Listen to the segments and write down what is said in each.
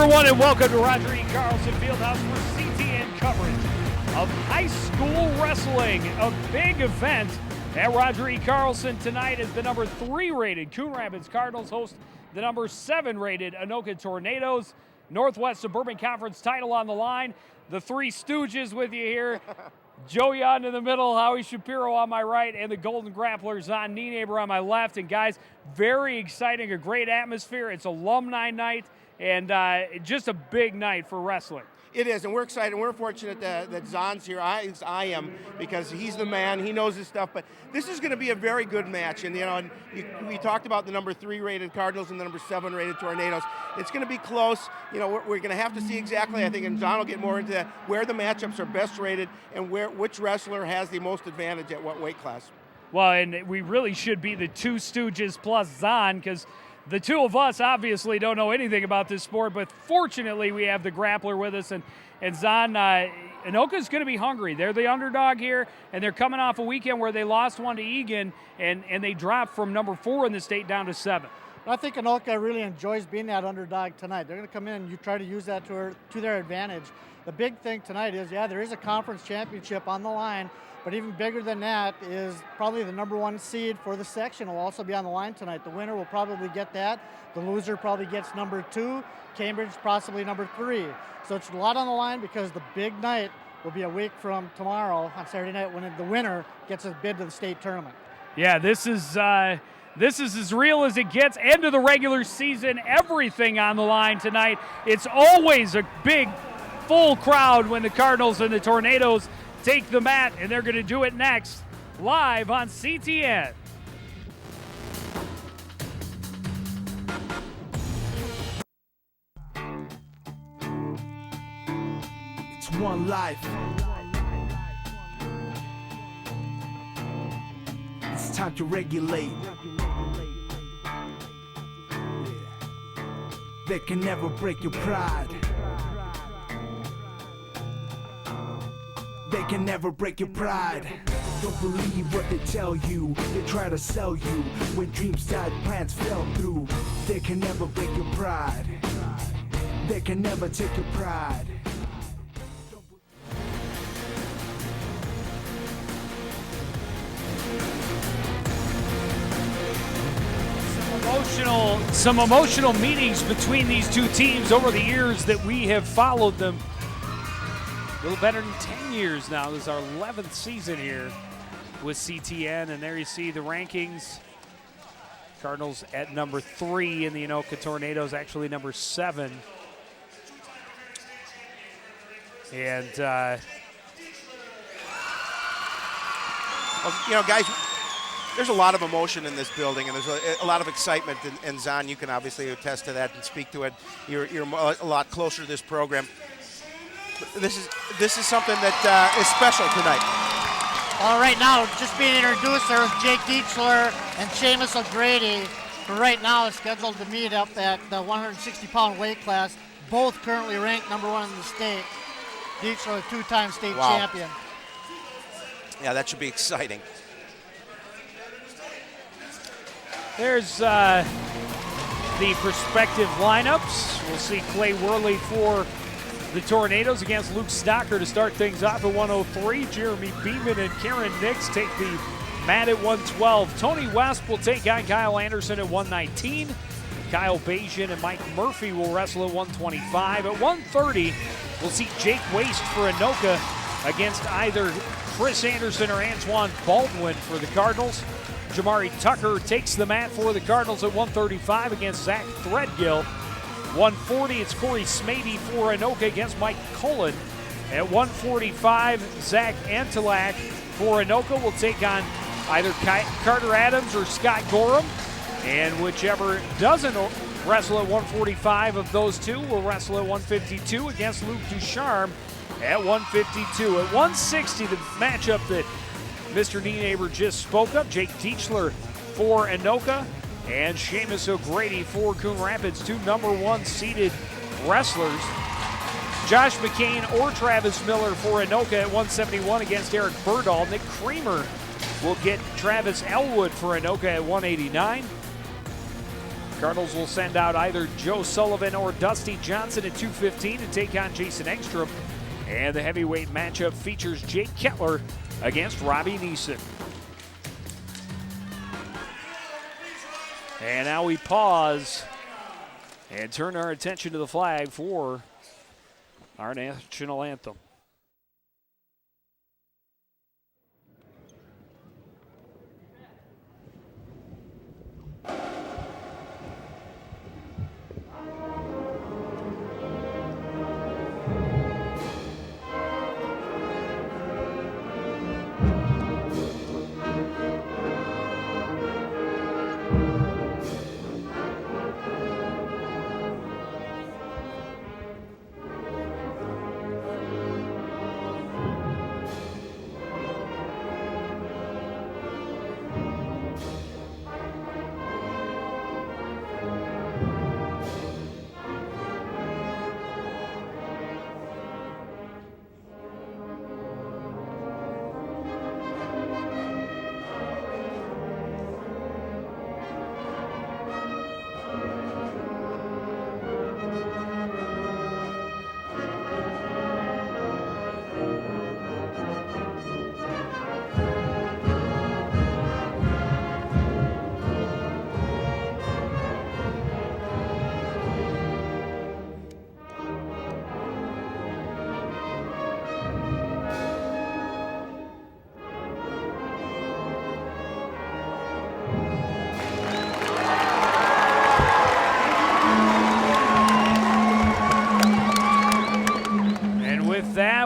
everyone, and welcome to Roger E. Carlson Fieldhouse for CTN coverage of high school wrestling. A big event at Roger E. Carlson tonight as the number 3 rated Coon Rapids Cardinals host the number 7 rated Anoka Tornadoes. Northwest Suburban Conference title on the line. The Three Stooges with you here. Joe Young in the middle, Howie Shapiro on my right, and the Golden Grapplers on Knee Neighbor on my left. And guys, very exciting, a great atmosphere. It's alumni night, and just a big night for wrestling. It is, and we're excited. We're fortunate that Zon's here. I am, because he's the man. He knows his stuff. But this is going to be a very good match. And we talked about the number 3 rated Cardinals and the number 7 rated Tornadoes. It's going to be close. We're going to have to see exactly, I think, and Zon will get more into that, where the matchups are best rated and which wrestler has the most advantage at what weight class. Well, and we really should be the two Stooges plus Zon, because the two of us obviously don't know anything about this sport, but fortunately we have the grappler with us, and Zon, Anoka's going to be hungry. They're the underdog here, and they're coming off a weekend where they lost one to Egan, and they dropped from number 4 in the state down to 7. I think Anoka really enjoys being that underdog tonight. They're going to come in and you try to use that to their advantage. The big thing tonight is, there is a conference championship on the line, but even bigger than that is probably the number 1 seed for the section will also be on the line tonight. The winner will probably get that. The loser probably gets number 2. Cambridge possibly number 3. So it's a lot on the line because the big night will be a week from tomorrow on Saturday night when the winner gets a bid to the state tournament. Yeah, this is as real as it gets. End of the regular season, everything on the line tonight. It's always a big, full crowd when the Cardinals and the Tornadoes take the mat, and they're going to do it next, live on CTN. It's one life. It's time to regulate. They can never break your pride. They can never break your pride. Don't believe what they tell you. They try to sell you. When dreams died, plans fell through. They can never break your pride. They can never take your pride. Some emotional meetings between these two teams over the years that we have followed them. A little better than 10 years now. This is our 11th season here with CTN, and there you see the rankings. Cardinals at number 3 in the Anoka Tornadoes, actually number 7. And, guys, there's a lot of emotion in this building, and there's a lot of excitement. And Zon, you can obviously attest to that and speak to it. You're a lot closer to this program. This is something that is special tonight. Well, right now, just being introduced, there was Jake Dietzler and Seamus O'Grady, who right now is scheduled to meet up at the 160-pound weight class, both currently ranked number 1 in the state. Dietzler, a 2-time state champion. Yeah, that should be exciting. There's the prospective lineups. We'll see Clay Worley for the Tornadoes against Luke Stocker to start things off at 103. Jeremy Beeman and Karen Nix take the mat at 112. Tony West will take on Kyle Anderson at 119. Kyle Bajan and Mike Murphy will wrestle at 125. At 130, we'll see Jake Waste for Anoka against either Chris Anderson or Antoine Baldwin for the Cardinals. Jamari Tucker takes the mat for the Cardinals at 135 against Zach Threadgill. 140, it's Corey Smady for Anoka against Mike Cullen. At 145, Zach Antilak for Anoka will take on either Carter Adams or Scott Gorham. And whichever doesn't wrestle at 145 of those two will wrestle at 152 against Luke Ducharme at 152. At 160, the matchup that Mr. Knee Neighbor just spoke of, Jake Dietzler for Anoka and Seamus O'Grady for Coon Rapids, 2 number 1 seeded wrestlers. Josh McCain or Travis Miller for Anoka at 171 against Eric Berdahl. Nick Creamer will get Travis Elwood for Anoka at 189. Cardinals will send out either Joe Sullivan or Dusty Johnson at 2:15 to take on Jason Engstrom. And the heavyweight matchup features Jake Kettler against Robbie Neeson. And now we pause and turn our attention to the flag for our national anthem.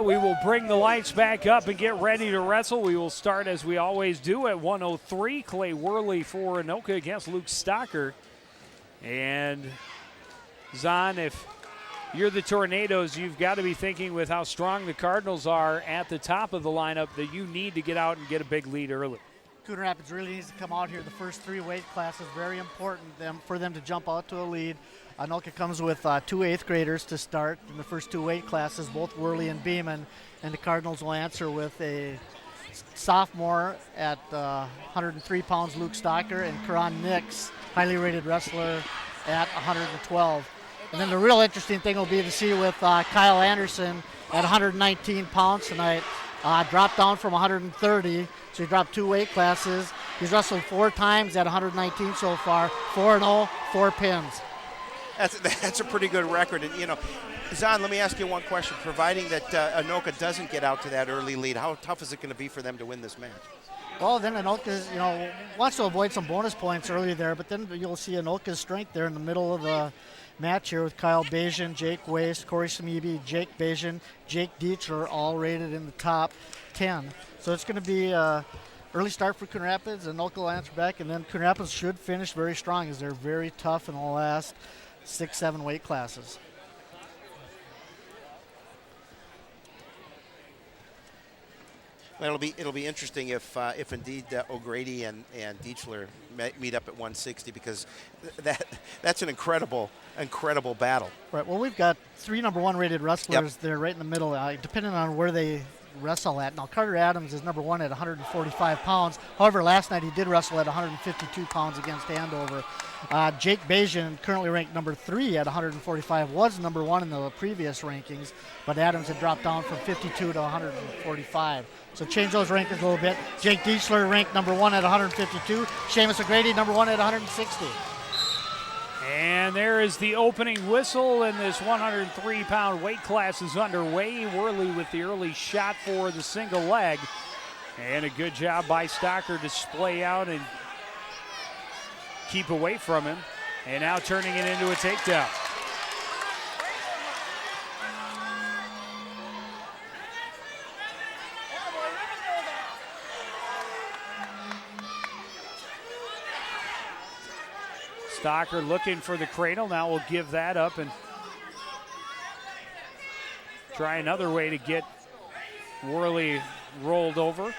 We will bring the lights back up and get ready to wrestle. We will start as we always do at 103. Clay Worley for Anoka against Luke Stocker. And Zahn, if you're the Tornadoes, you've got to be thinking with how strong the Cardinals are at the top of the lineup that you need to get out and get a big lead early. Coon Rapids really needs to come out here. The first 3 weight classes, very important for them to jump out to a lead. Anoka comes with 2 8th graders to start in the first 2 weight classes, both Worley and Beeman, and the Cardinals will answer with a sophomore at 103 pounds, Luke Stocker, and Karan Nix, highly rated wrestler, at 112. And then the real interesting thing will be to see with Kyle Anderson at 119 pounds tonight, dropped down from 130, so he dropped 2 weight classes. He's wrestled 4 times at 119 so far, 4-0, 4 pins. That's a pretty good record. And, you know, Zahn, let me ask you one question. Providing that Anoka doesn't get out to that early lead, how tough is it going to be for them to win this match? Well, then Anoka, wants to avoid some bonus points early there, but then you'll see Anoka's strength there in the middle of the match here with Kyle Bajan, Jake Waste, Corey Samibi, Jake Bajan, Jake Dietzler, all rated in the top 10. So it's going to be early start for Coon Rapids, and Anoka will answer back, and then Coon Rapids should finish very strong as they're very tough in the last 6-7 weight classes. Well, it'll be interesting if indeed O'Grady and Dietzler meet up at 160, because that's an incredible battle. Right. Well, we've got 3 number 1 rated wrestlers there right in the middle, depending on where they wrestle at. Now, Carter Adams is number 1 at 145 pounds. However, last night he did wrestle at 152 pounds against Andover. Jake Bajan, currently ranked number 3 at 145, was number 1 in the previous rankings, but Adams had dropped down from 52 to 145. So change those rankings a little bit. Jake Dietzler ranked number 1 at 152. Seamus O'Grady, number 1 at 160. And there is the opening whistle, and this 103-pound weight class is underway. Worley with the early shot for the single leg. And a good job by Stocker to splay out and keep away from him. And now turning it into a takedown. Stocker looking for the cradle. Now we'll give that up and try another way to get Worley rolled over.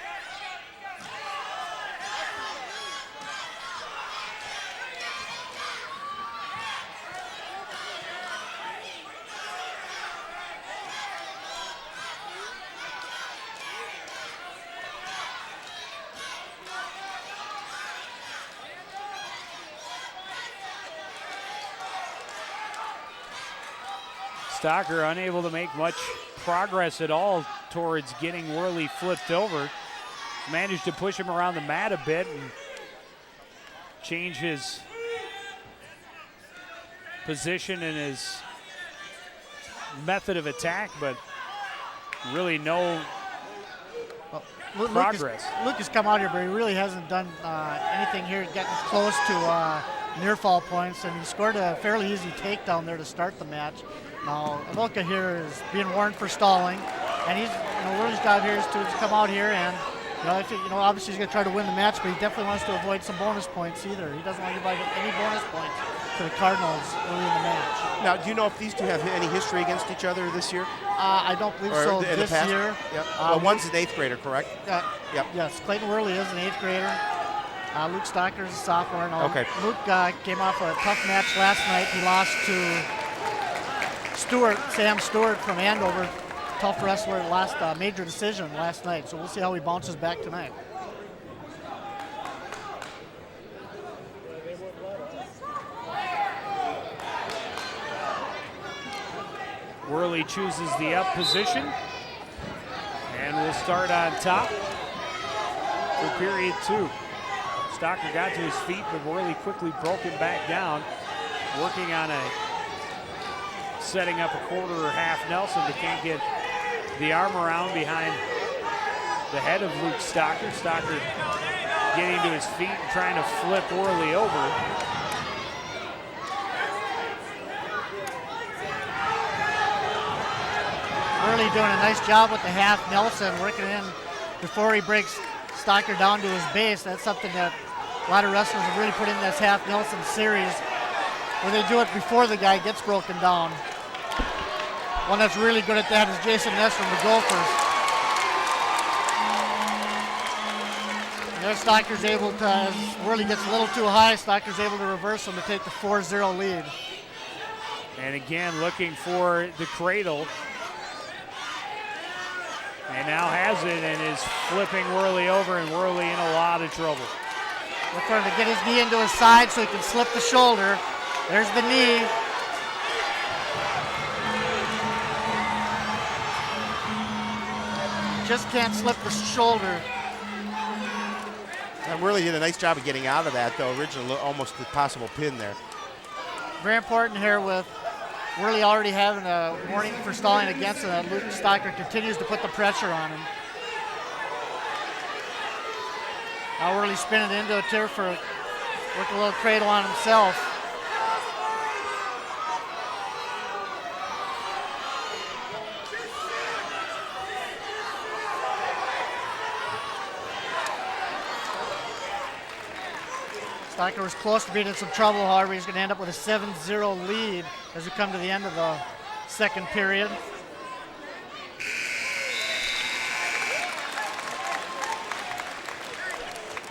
Stocker unable to make much progress at all towards getting Worley flipped over. Managed to push him around the mat a bit and change his position and his method of attack, but really no progress. Luke has come out here, but he really hasn't done anything here getting close to near fall points, and he scored a fairly easy takedown there to start the match. Now, Anoka here is being warned for stalling, and he's, Worley's job here is to come out here and, obviously he's going to try to win the match, but he definitely wants to avoid some bonus points either. He doesn't want to give any bonus points to the Cardinals early in the match. Now, do you know if these two have any history against each other this year? I don't believe so this year. Yep. Well, one's an 8th grader, correct? Yep. Yes, Clayton Worley is an 8th grader. Luke Stocker is a sophomore. Now, okay. Luke came off a tough match last night. He lost to Sam Stewart from Andover. Tough wrestler, lost a major decision last night. So we'll see how he bounces back tonight. Worley chooses the up position, and we'll start on top for period 2. Stocker got to his feet, but Worley quickly broke him back down, working on setting up a quarter or half Nelson, but can't get the arm around behind the head of Luke Stocker. Stocker getting to his feet and trying to flip Worley over. Worley doing a nice job with the half Nelson, working in before he breaks Stocker down to his base. That's something that a lot of wrestlers have really put in this half Nelson series, where they do it before the guy gets broken down. One that's really good at that is Jason Ness from the Gophers. And there Stocker's able to, as Worley gets a little too high, Stocker's able to reverse him to take the 4-0 lead. And again, looking for the cradle. And now has it and is flipping Worley over, and Worley in a lot of trouble. Look for him to get his knee into his side so he can slip the shoulder. There's the knee. Just can't slip the shoulder. And Worley did a nice job of getting out of that, though. Originally, almost the possible pin there. Very important here with Worley already having a warning for stalling against him. Luke Stocker continues to put the pressure on him. Now Worley spinning into it here for work a little cradle on himself. Stocker was close to being in some trouble, however, he's going to end up with a 7-0 lead as we come to the end of the second period.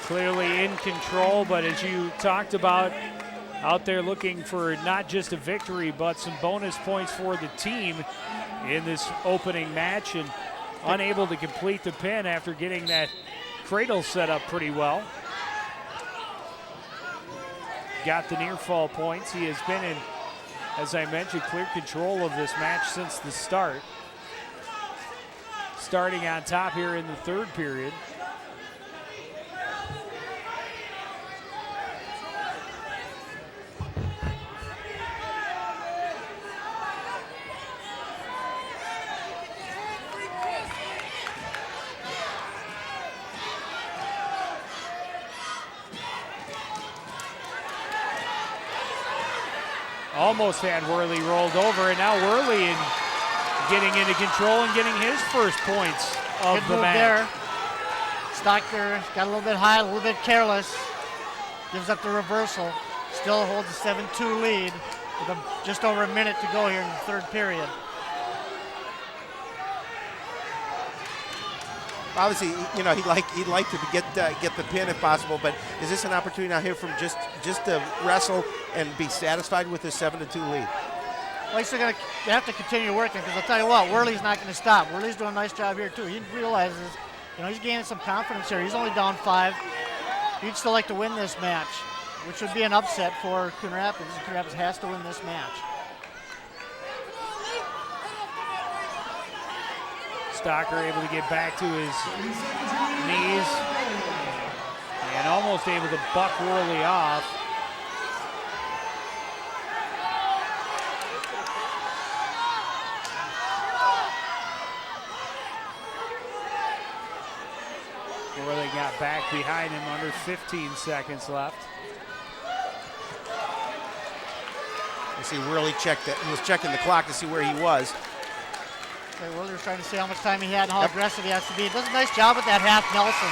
Clearly in control, but as you talked about, out there looking for not just a victory, but some bonus points for the team in this opening match, and unable to complete the pin after getting that cradle set up pretty well. Got the near fall points. He has been in, as I mentioned, clear control of this match since the start. Starting on top here in the third period. Almost had Worley rolled over, and now Worley getting into control and getting his first points of the match. There. Stocker got a little bit high, a little bit careless. Gives up the reversal. Still holds a 7-2 lead with just over a minute to go here in the third period. Obviously, he'd like to get the pin if possible, but is this an opportunity now here from just to wrestle and be satisfied with this 7-2 lead? Well, he's still going to have to continue working, because I'll tell you what, Worley's not going to stop. Worley's doing a nice job here too. He realizes, he's gaining some confidence here. He's only down 5. He'd still like to win this match, which would be an upset for Coon Rapids. Coon Rapids has to win this match. Stocker able to get back to his knees and almost able to buck Worley off. Worley got back behind him, under 15 seconds left. You see Worley was checking the clock to see where he was. Okay, Worley was trying to see how much time he had and how aggressive he has to be. Does a nice job with that half Nelson.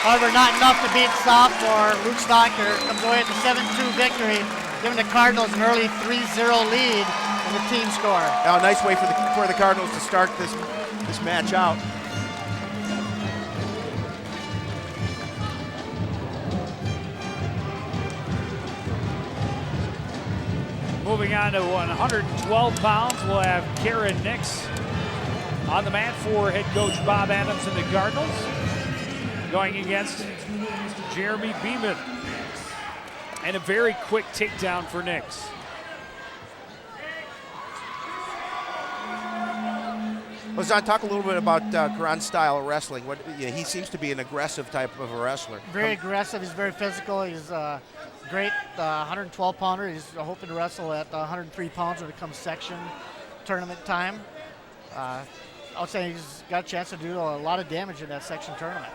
However, not enough to beat sophomore Luke Stocker. Comes away with a 7-2 victory, giving the Cardinals an early 3-0 lead in the team score. Now, a nice way for the Cardinals to start this match out. Moving on to 112 pounds, we'll have Karen Nix on the mat for head coach Bob Adams and the Cardinals, going against Jeremy Beeman. And a very quick takedown for Nix. Well, Zon, talk a little bit about Karan's style of wrestling. He seems to be an aggressive type of a wrestler. Very aggressive. He's very physical. He's great 112-pounder. He's hoping to wrestle at 103 pounds when it comes section tournament time. I would say he's got a chance to do a lot of damage in that section tournament.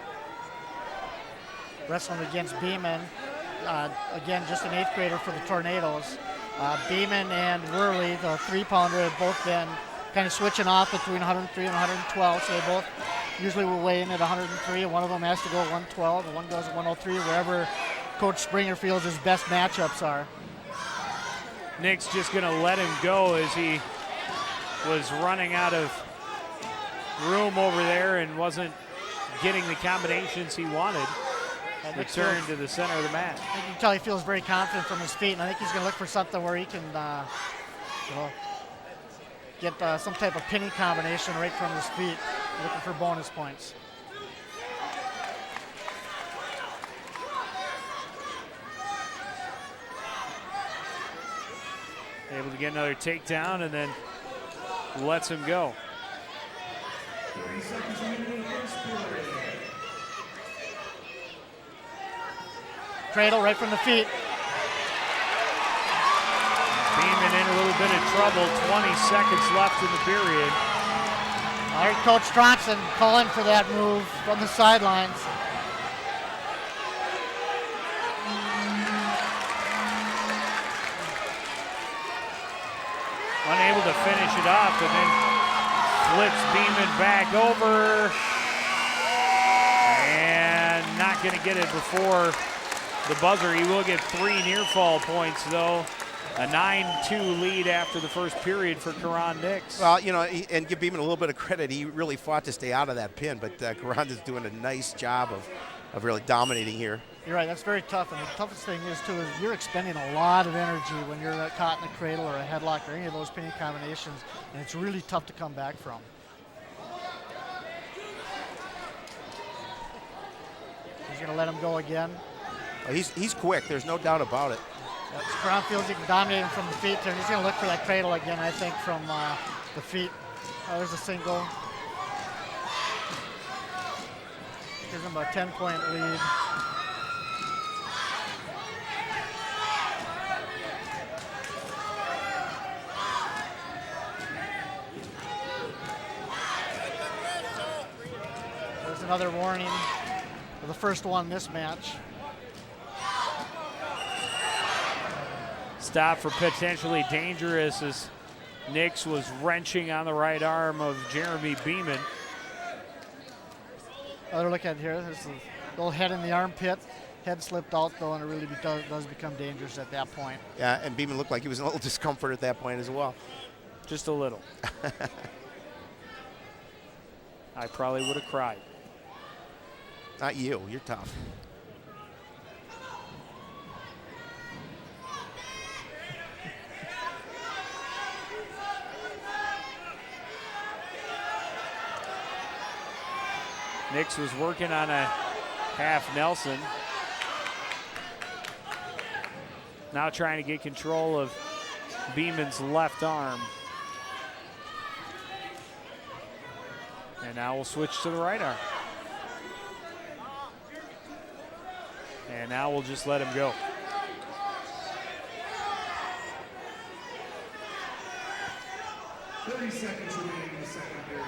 Wrestling against Beeman, again, just an 8th grader for the Tornadoes. Beeman and Worley, the 3-pounder, have both been kind of switching off between 103 and 112, so they both usually will weigh in at 103, and one of them has to go 112, and one goes at 103, wherever Coach Springer feels his best matchups are. Nick's just going to let him go as he was running out of room over there and wasn't getting the combinations he wanted. Return to the center of the mat. You can tell he feels very confident from his feet, and I think he's going to look for something where he can get some type of pinning combination right from his feet, looking for bonus points. Able to get another takedown and then lets him go. Cradle right from the feet. Beeman in a little bit of trouble, 20 seconds left in the period. All right, Coach Stronson calling for that move from the sidelines. Unable to finish it off, and then flips Beeman back over. And not going to get it before the buzzer. He will get 3 near fall points, though. A 9-2 lead after the first period for Karan Nix. Well, and give Beeman a little bit of credit. He really fought to stay out of that pin, but Karan is doing a nice job of really dominating here. You're right, that's very tough. And the toughest thing is, too, is you're expending a lot of energy when you're caught in a cradle or a headlock or any of those pinning combinations, and it's really tough to come back from. He's going to let him go again. Oh, he's quick. There's no doubt about it. Karan feels he can dominate him from the feet, and he's going to look for that cradle again, I think, from the feet. There's a single. Gives him a 10-point lead. There's another warning for the first one this match. Stop for potentially dangerous as Nix was wrenching on the right arm of Jeremy Beeman. Another look at here. There's a little head in the armpit. Head slipped out, though, and it really does become dangerous at that point. Yeah, and Beeman looked like he was in a little discomfort at that point as well. Just a little. I probably would have cried. Not you. You're tough. Nix was working on a half Nelson. Now trying to get control of Beeman's left arm. And now we'll switch to the right arm. And now we'll just let him go. "30 seconds remaining in the second period."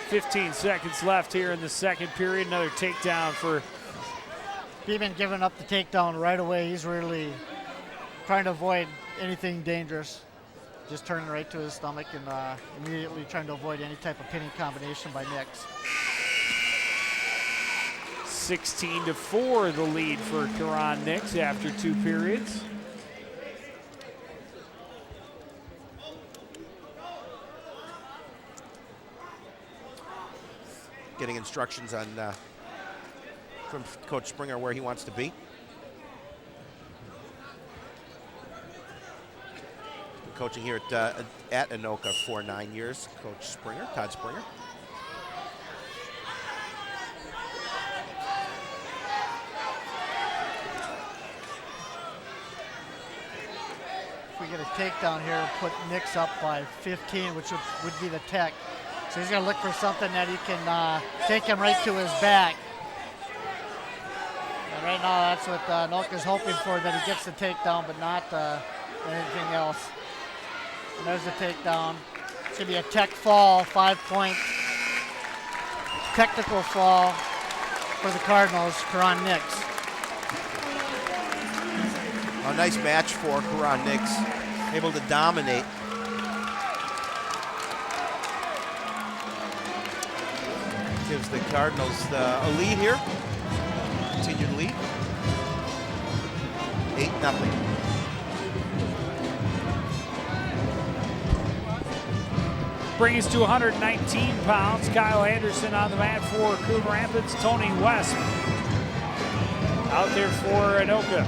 "15 seconds left here in the second period. Another takedown for. He's been giving up the takedown right away. He's really trying to avoid anything dangerous. Just turning right to his stomach and immediately trying to avoid any type of pinning combination by Nix. 16-4 the lead for Karan Nix after 2 periods. Getting instructions on from Coach Springer where he wants to be. Been coaching here at Anoka for 9 years. Coach Springer, Todd Springer. If we get a takedown here, put Nix up by 15, which would be the tech. So he's going to look for something that he can take him right to his back. And right now, that's what Anoka's hoping for, that he gets the takedown, but not anything else. And there's the takedown. It's going to be a tech fall, 5-point technical fall for the Cardinals, Karan Nix. A nice match for Karan Nix, able to dominate. Gives the Cardinals a lead here. Continued lead. 8-0. Bring us to 119 pounds. Kyle Anderson on the mat for Coon Rapids. Tony West out there for Anoka.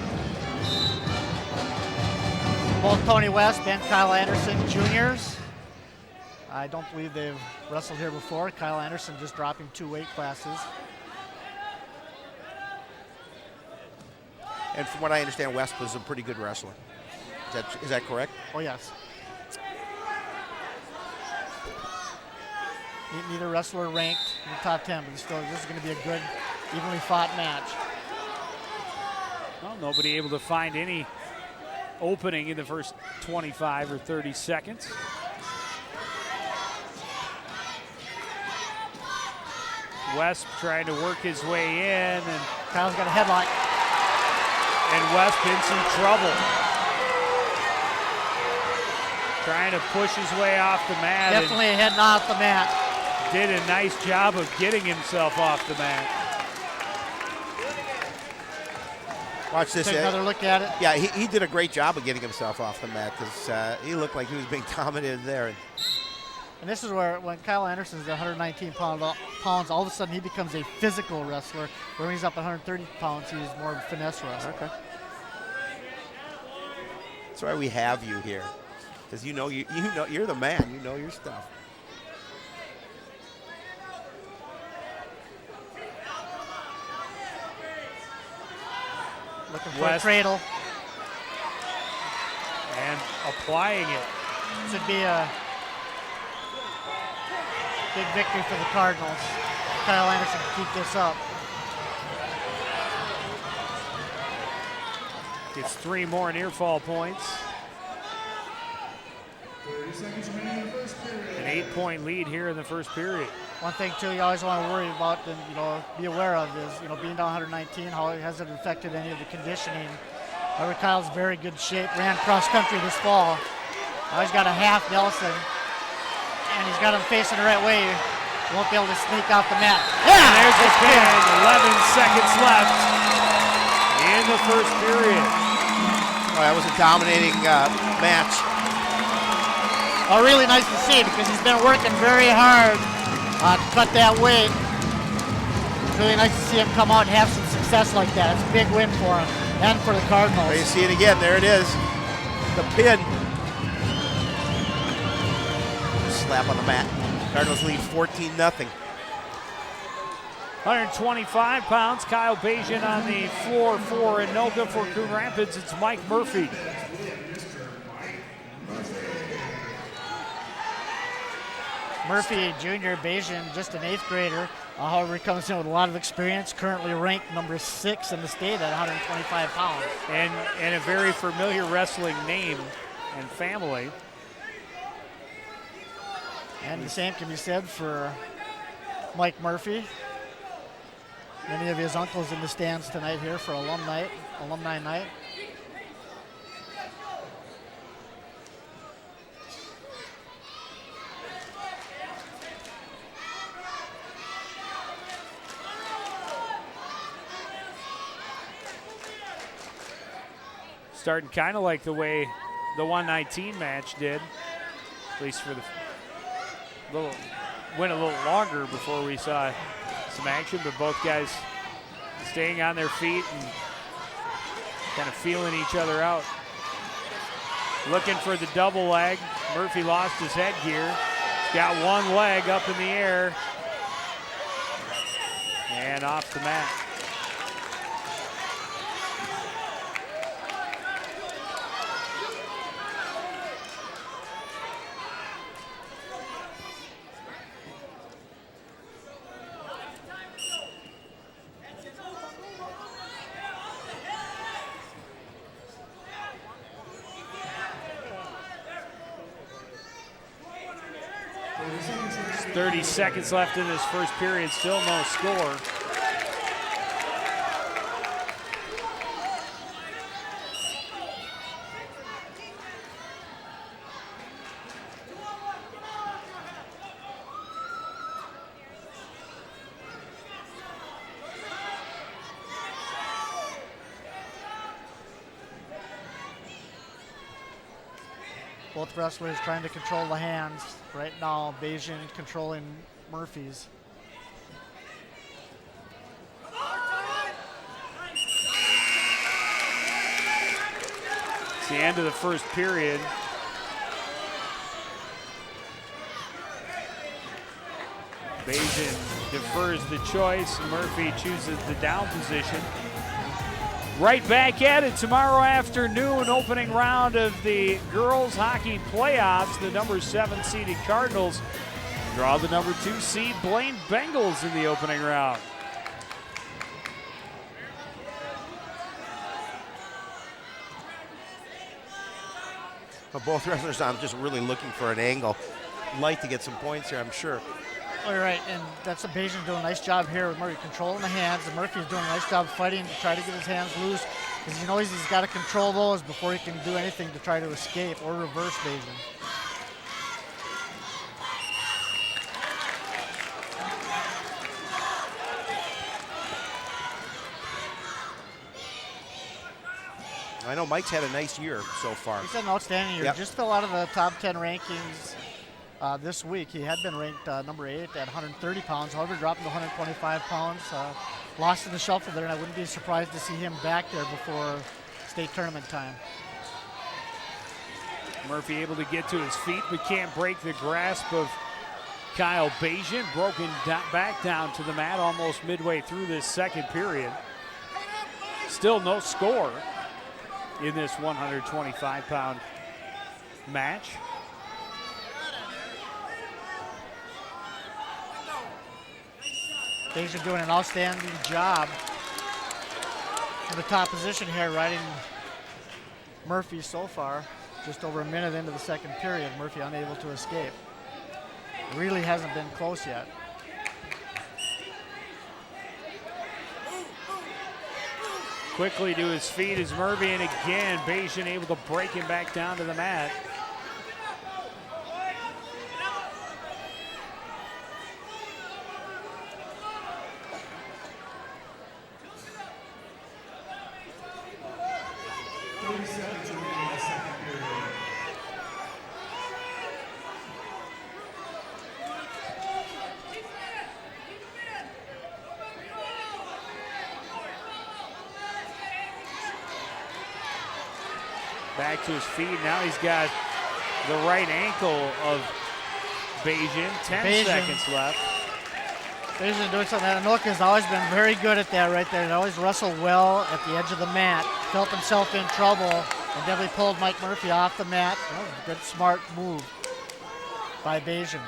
Both Tony West and Kyle Anderson juniors. I don't believe they've wrestled here before. Kyle Anderson just dropping 2 weight classes. And from what I understand, West was a pretty good wrestler. Is that correct? Oh, yes. Neither wrestler ranked in the top 10, but still, this is going to be a good, evenly fought match. Well, nobody able to find any opening in the first 25 or 30 seconds. West trying to work his way in, and Kyle's got a headlock. And West in some trouble. Trying to push his way off the mat. Definitely heading off the mat. Did a nice job of getting himself off the mat. Watch this. Take another look at it. Yeah, he did a great job of getting himself off the mat because he looked like he was being dominated there. And this is where, when Kyle Anderson's at 119 pounds, all of a sudden he becomes a physical wrestler. When he's up at 130 pounds, he's more of a finesse wrestler. Okay. That's why we have you here, because you know you're the man. You know your stuff. Looking for a cradle. And applying it. Should be a big victory for the Cardinals. Kyle Anderson can keep this up. Gets 3 more near fall points. 30 seconds remaining in the first period. An 8-point lead here in the first period. One thing too you always want to worry about and be aware of is being down 119, how has it affected any of the conditioning. However, Kyle's in very good shape, ran cross country this fall. Now he's got a half Nelson, and he's got him facing the right way. He won't be able to sneak off the mat. Yeah, and there's the pin. 11 seconds left in the first period. Oh, that was a dominating match. Oh, really nice to see because he's been working very hard to cut that weight. It's really nice to see him come out and have some success like that. It's a big win for him and for the Cardinals. Well, you see it again. There it is. The pin. Slap on the mat. Cardinals lead 14-0. 125 pounds, Kyle Bajan on the floor for Anoka. For Coon Rapids, it's Mike Murphy. Murphy, junior, Bajan, just an 8th grader. However, he comes in with a lot of experience, currently ranked number 6 in the state at 125 pounds. And a very familiar wrestling name and family. And the same can be said for Mike Murphy. Many of his uncles in the stands tonight here for alumni night. Starting kind of like the way the 119 match did, at least for the went a little longer before we saw some action, but both guys staying on their feet and kind of feeling each other out. Looking for the double leg. Murphy lost his headgear. He's got one leg up in the air and off the mat. There's 30 seconds left in this first period, still no score. Both wrestlers trying to control the hands. Right now, Bajan controlling Murphy's. It's the end of the first period. Bajan defers the choice. Murphy chooses the down position. Right back at it tomorrow afternoon, opening round of the girls hockey playoffs. The number 7 seeded Cardinals draw the number 2 seed Blaine Bengals in the opening round. But both wrestlers, I'm just really looking for an angle. Like to get some points here, I'm sure. All right, and that's a Bajan doing a nice job here with Murphy controlling the hands, and Murphy's doing a nice job fighting to try to get his hands loose, because he knows he's got to control those before he can do anything to try to escape or reverse Bajan. I know Mike's had a nice year so far. He's had an outstanding year. Yep. Just fell out of the top 10 rankings this week. He had been ranked number 8 at 130 pounds, however dropped to 125 pounds. Lost in the shuffle there, and I wouldn't be surprised to see him back there before state tournament time. Murphy able to get to his feet, but can't break the grasp of Kyle Bajan. Broken back down to the mat almost midway through this second period. Still no score in this 125-pound match. Bajan doing an outstanding job in the top position here, riding Murphy so far. Just over a minute into the second period, Murphy unable to escape. Really hasn't been close yet. Quickly to his feet is Murphy, and again, Bajan able to break him back down to the mat. Back to his feet. Now he's got the right ankle of Bajan. 10 seconds left. Bayesian doing something that Anoka has always been very good at that right there. He always wrestled well at the edge of the mat. Felt himself in trouble and definitely pulled Mike Murphy off the mat. That was a good, smart move by Bayesian.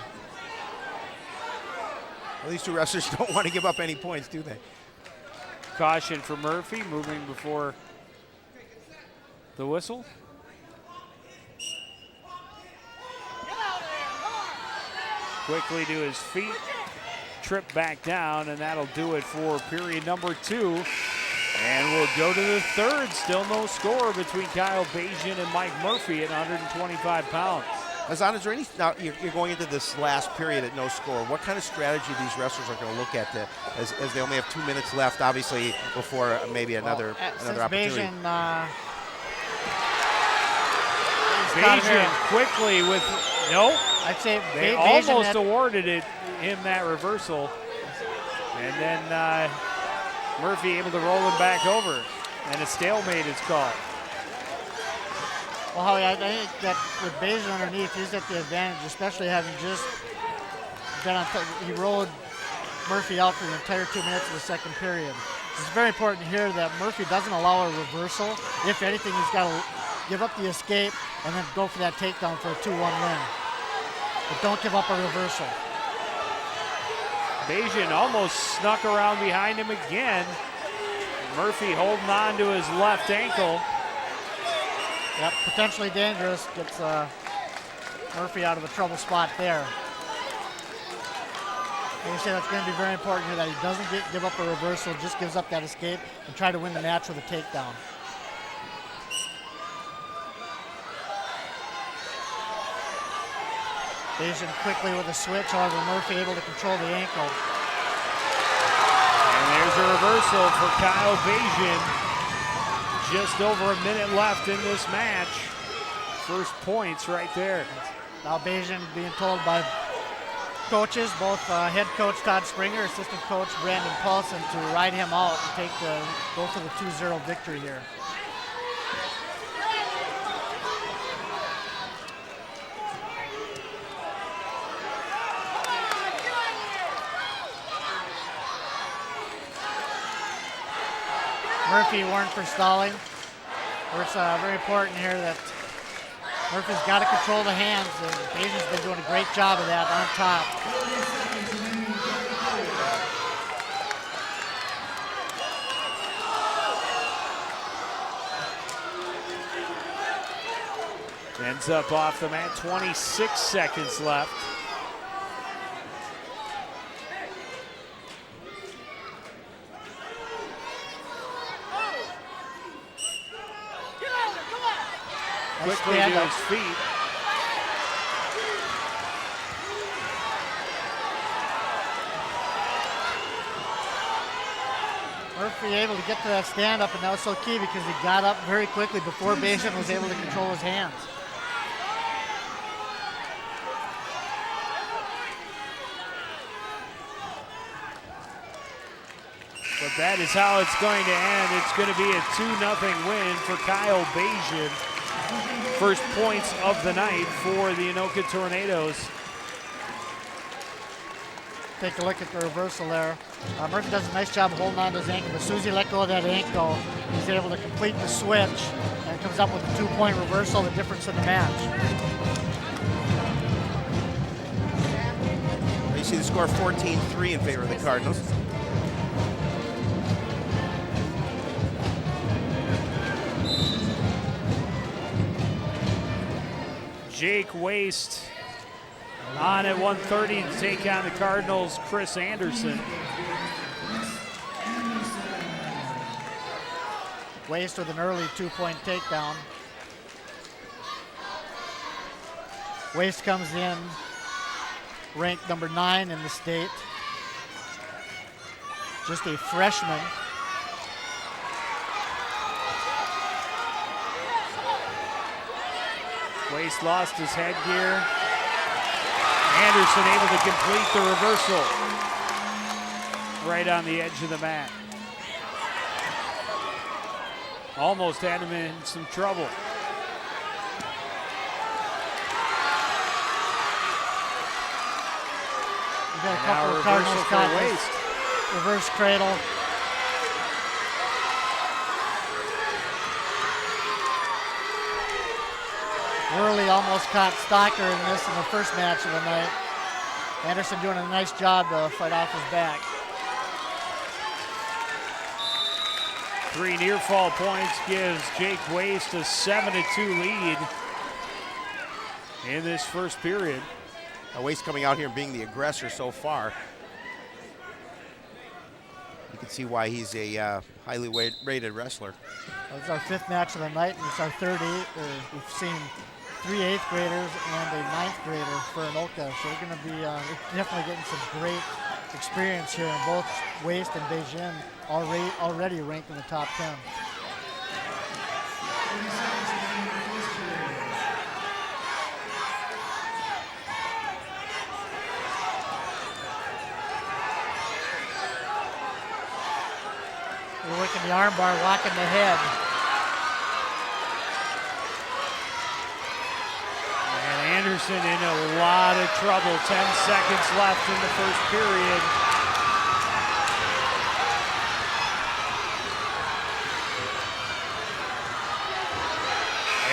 Well, these two wrestlers don't want to give up any points, do they? Caution for Murphy, moving before the whistle. Quickly to his feet, trip back down, and that'll do it for period number 2. And we'll go to the third. Still no score between Kyle Bayesian and Mike Murphy at 125 pounds. Hazan, is there any, now you're going into this last period at no score. What kind of strategy these wrestlers are going to look at as they only have 2 minutes left, obviously, before maybe another opportunity? Bayesian quickly with, no. I'd say They almost awarded him that reversal. And then Murphy able to roll him back over. And a stalemate is called. Well, Howie, I think that with Bayesian underneath, he's at the advantage, especially having just been on. He rolled Murphy out for the entire 2 minutes of the second period. It's very important here that Murphy doesn't allow a reversal. If anything, he's got to give up the escape and then go for that takedown for a 2-1 win. But don't give up a reversal. Bayesian almost snuck around behind him again. Murphy holding on to his left ankle. Yep, potentially dangerous. Gets Murphy out of a trouble spot there. Like I say, that's going to be very important here that he doesn't give up a reversal, just gives up that escape and try to win the match with a takedown. Bayesian quickly with a switch, however, Murphy able to control the ankle. And there's a reversal for Kyle Bayesian. Just over a minute left in this match. First points right there. Now Bayesian being told by coaches, both head coach Todd Springer, assistant coach Brandon Paulson, to ride him out and go for the 2-0 victory here. Murphy warned for stalling. It's very important here that Murphy's got to control the hands, and Bayesian's been doing a great job of that on top. Ends up off the mat, 26 seconds left. Quickly to his feet. Murphy able to get to that stand-up, and that was so key because he got up very quickly before Bayesian was able to control his hands. But that is how it's going to end. It's going to be a 2-0 win for Kyle Bayesian. First points of the night for the Anoka Tornadoes. Take a look at the reversal there. Murphy does a nice job of holding on to his ankle, but as soon as he let go of that ankle, he's able to complete the switch and comes up with a 2-point reversal, the difference in the match. You see the score 14-3 in favor of the Cardinals. Jake Waste on at 130 to take on the Cardinals' Chris Anderson. Waste with an early 2-point takedown. Waste comes in ranked number 9 in the state. Just a freshman. Waste lost his headgear. Anderson able to complete the reversal right on the edge of the mat. Almost had him in some trouble. got a Now couple of reversal Cardinals for caught Waste. reverse cradle. Worley almost caught Stocker in this in the first match of the night. Anderson doing a nice job to fight off his back. 3 near fall points gives Jake Waste a 7-2 lead in this first period. Waste coming out here and being the aggressor so far. You can see why he's a highly rated wrestler. It's our 5th match of the night, and it's our third we've seen 3 8th graders and a 9th grader for Anoka. So we're going to be definitely getting some great experience here in both Waste and Beijing, already ranked in the top 10. We're working the armbar, locking the head. And Anderson in a lot of trouble. 10 seconds left in the first period.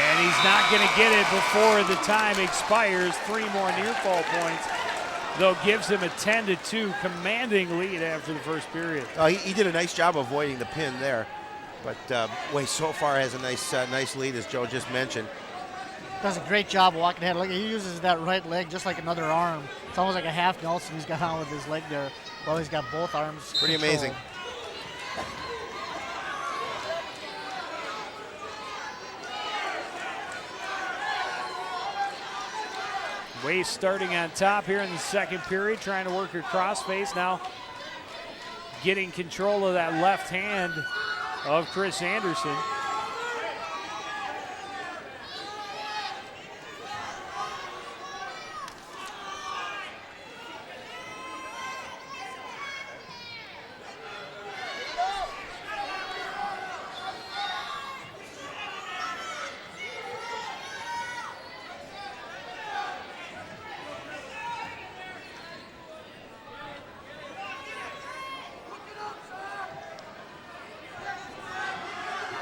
And he's not going to get it before the time expires. 3 more near fall points, though gives him a 10-2 commanding lead after the first period. He did a nice job avoiding the pin there, but Waste so far has a nice lead, as Joe just mentioned. Does a great job walking ahead. Look, he uses that right leg just like another arm. It's almost like a half Nelson he's got on with his leg there. Well, he's got both arms Pretty controlled. amazing. Waste starting on top here in the second period, trying to work a crossface. Now getting control of that left hand of Chris Anderson.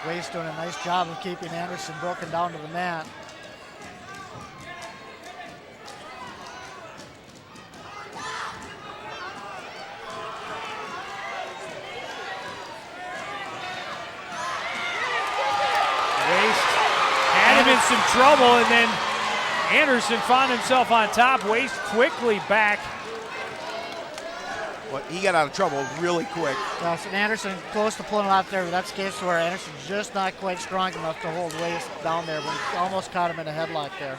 Waste doing a nice job of keeping Anderson broken down to the mat. Waste had him in some trouble, and then Anderson found himself on top. Waste quickly back. Well, he got out of trouble really quick. Yes, and Anderson close to pulling it out there, but that's the case where Anderson's just not quite strong enough to hold Waste down there, but he almost caught him in a headlock there.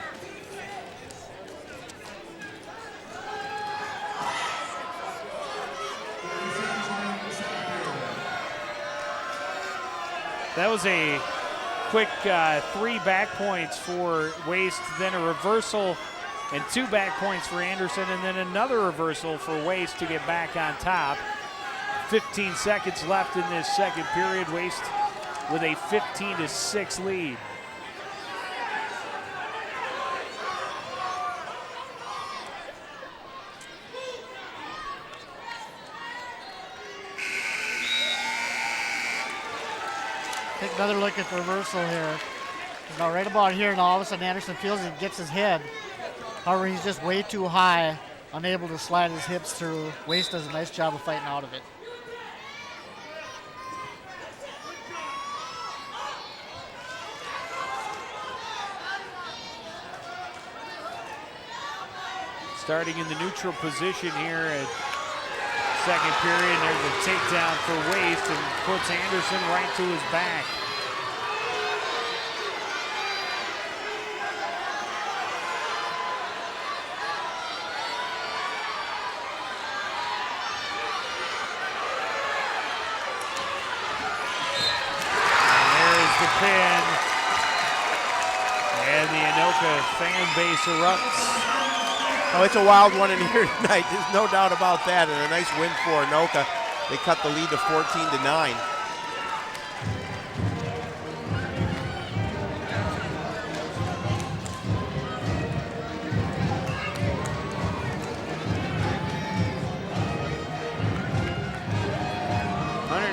That was a quick 3 back points for Waste, then a reversal and 2 back points for Anderson, and then another reversal for Waste to get back on top. 15 seconds left in this second period. Waste with a 15-6 lead. Take another look at the reversal here. Now right about here, now all of a sudden Anderson feels it, gets his head. However, he's just way too high, unable to slide his hips through. Waste does a nice job of fighting out of it. Starting in the neutral position here at second period. There's a takedown for Waste and puts Anderson right to his back. Pin, and the Anoka fan base erupts. Oh, it's a wild one in here tonight. There's no doubt about that, and a nice win for Anoka. They cut the lead to 14-9.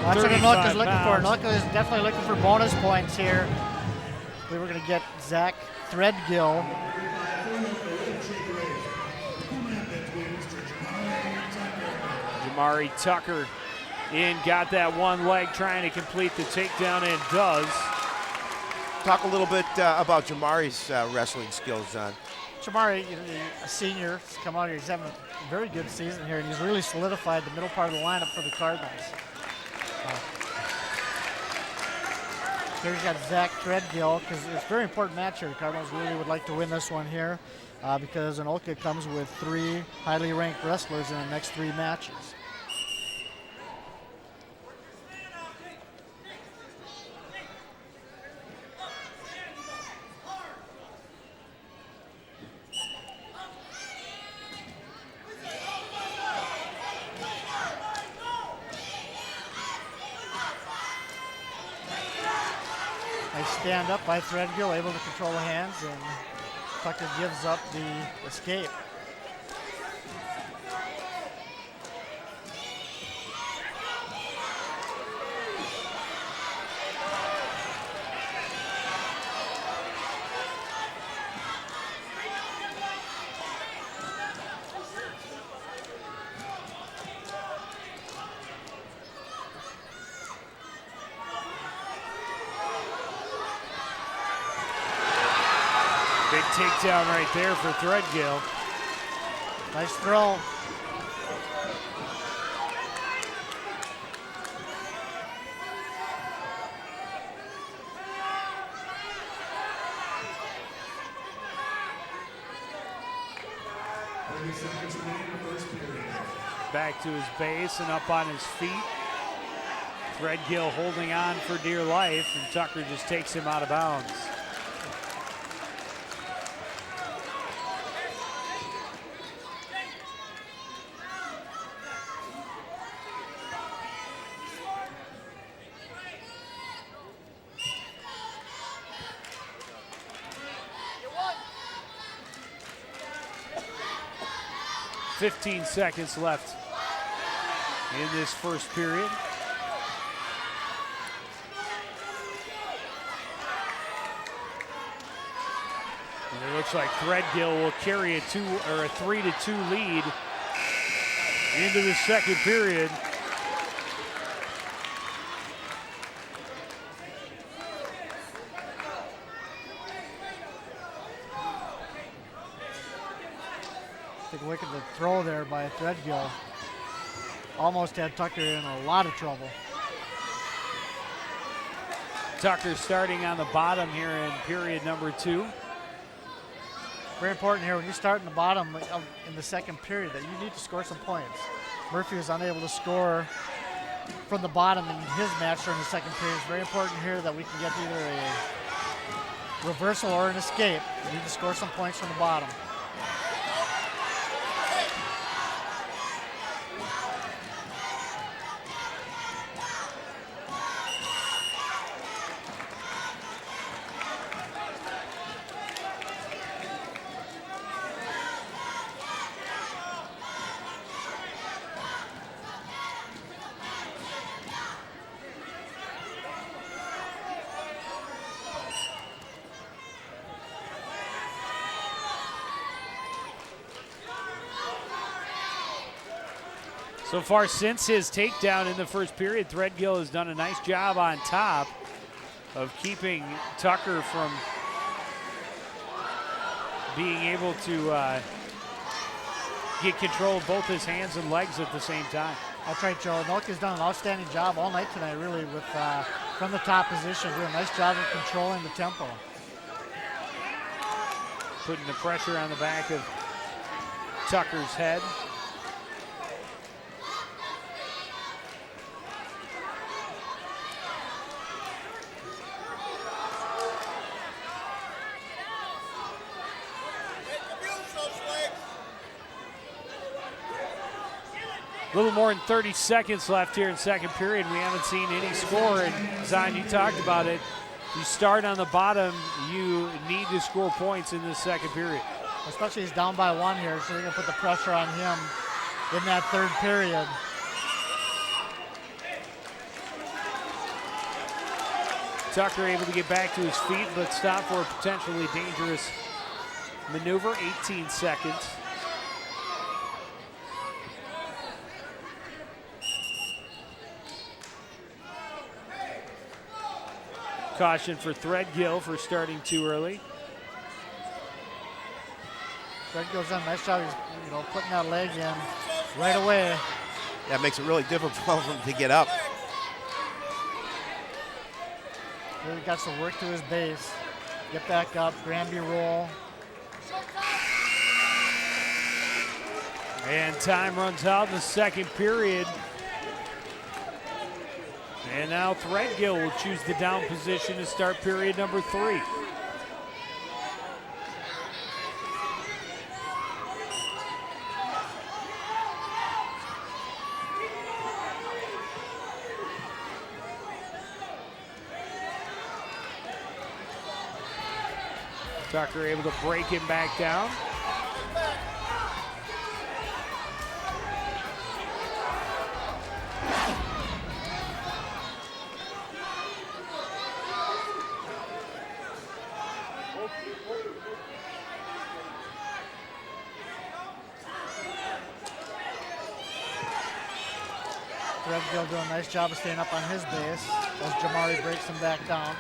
That's what Anoka's looking for. pounds. Anoka is definitely looking for bonus points here. We were going to get Zach Threadgill. Jamari Tucker in, got that one leg trying to complete the takedown and does. Talk a little bit about Jamari's wrestling skills, John. Jamari, a senior, has come out here. He's having a very good season here, and he's really solidified the middle part of the lineup for the Cardinals. Here he's got Zach Threadgill, because it's a very important match here. The Cardinals really would like to win this one here because Anoka comes with 3 highly ranked wrestlers in the next 3 matches. Stand up by Threadgill, able to control the hands, and Tucker gives up the escape. Big takedown right there for Threadgill. Nice throw. Back to his base and up on his feet. Threadgill holding on for dear life, and Tucker just takes him out of bounds. .15 seconds left in this first period. And it looks like Threadgill will carry a 3-2 lead into the second period. Take a look at the throw there by Threadgill. Almost had Tucker in a lot of trouble. Tucker starting on the bottom here in period number 2. Very important here when you start in the bottom in the second period that you need to score some points. Murphy was unable to score from the bottom in his match during the second period. It's very important here that we can get either a reversal or an escape. We need to score some points from the bottom. So far since his takedown in the first period, Threadgill has done a nice job on top of keeping Tucker from being able to get control of both his hands and legs at the same time. That's right, Joe. Anoka's done an outstanding job all night tonight, really, with from the top position, doing a nice job of controlling the tempo. Putting the pressure on the back of Tucker's head. A little more than 30 seconds left here in second period. We haven't seen any score, and Zion, you talked about it. You start on the bottom, you need to score points in this second period. Especially he's down by 1 here, so they're going to put the pressure on him in that third period. Tucker able to get back to his feet, but stop for a potentially dangerous maneuver. 18 seconds. Caution for Threadgill for starting too early. Threadgill's done a nice job. He's putting that leg in right away. That makes it really difficult for him to get up. Really got to work to his base. Get back up, Granby roll. And time runs out in the second period. And now Threadgill will choose the down position to start period number 3. Tucker able to break him back down. Threadgill doing a nice job of staying up on his base as Jamari breaks him back down.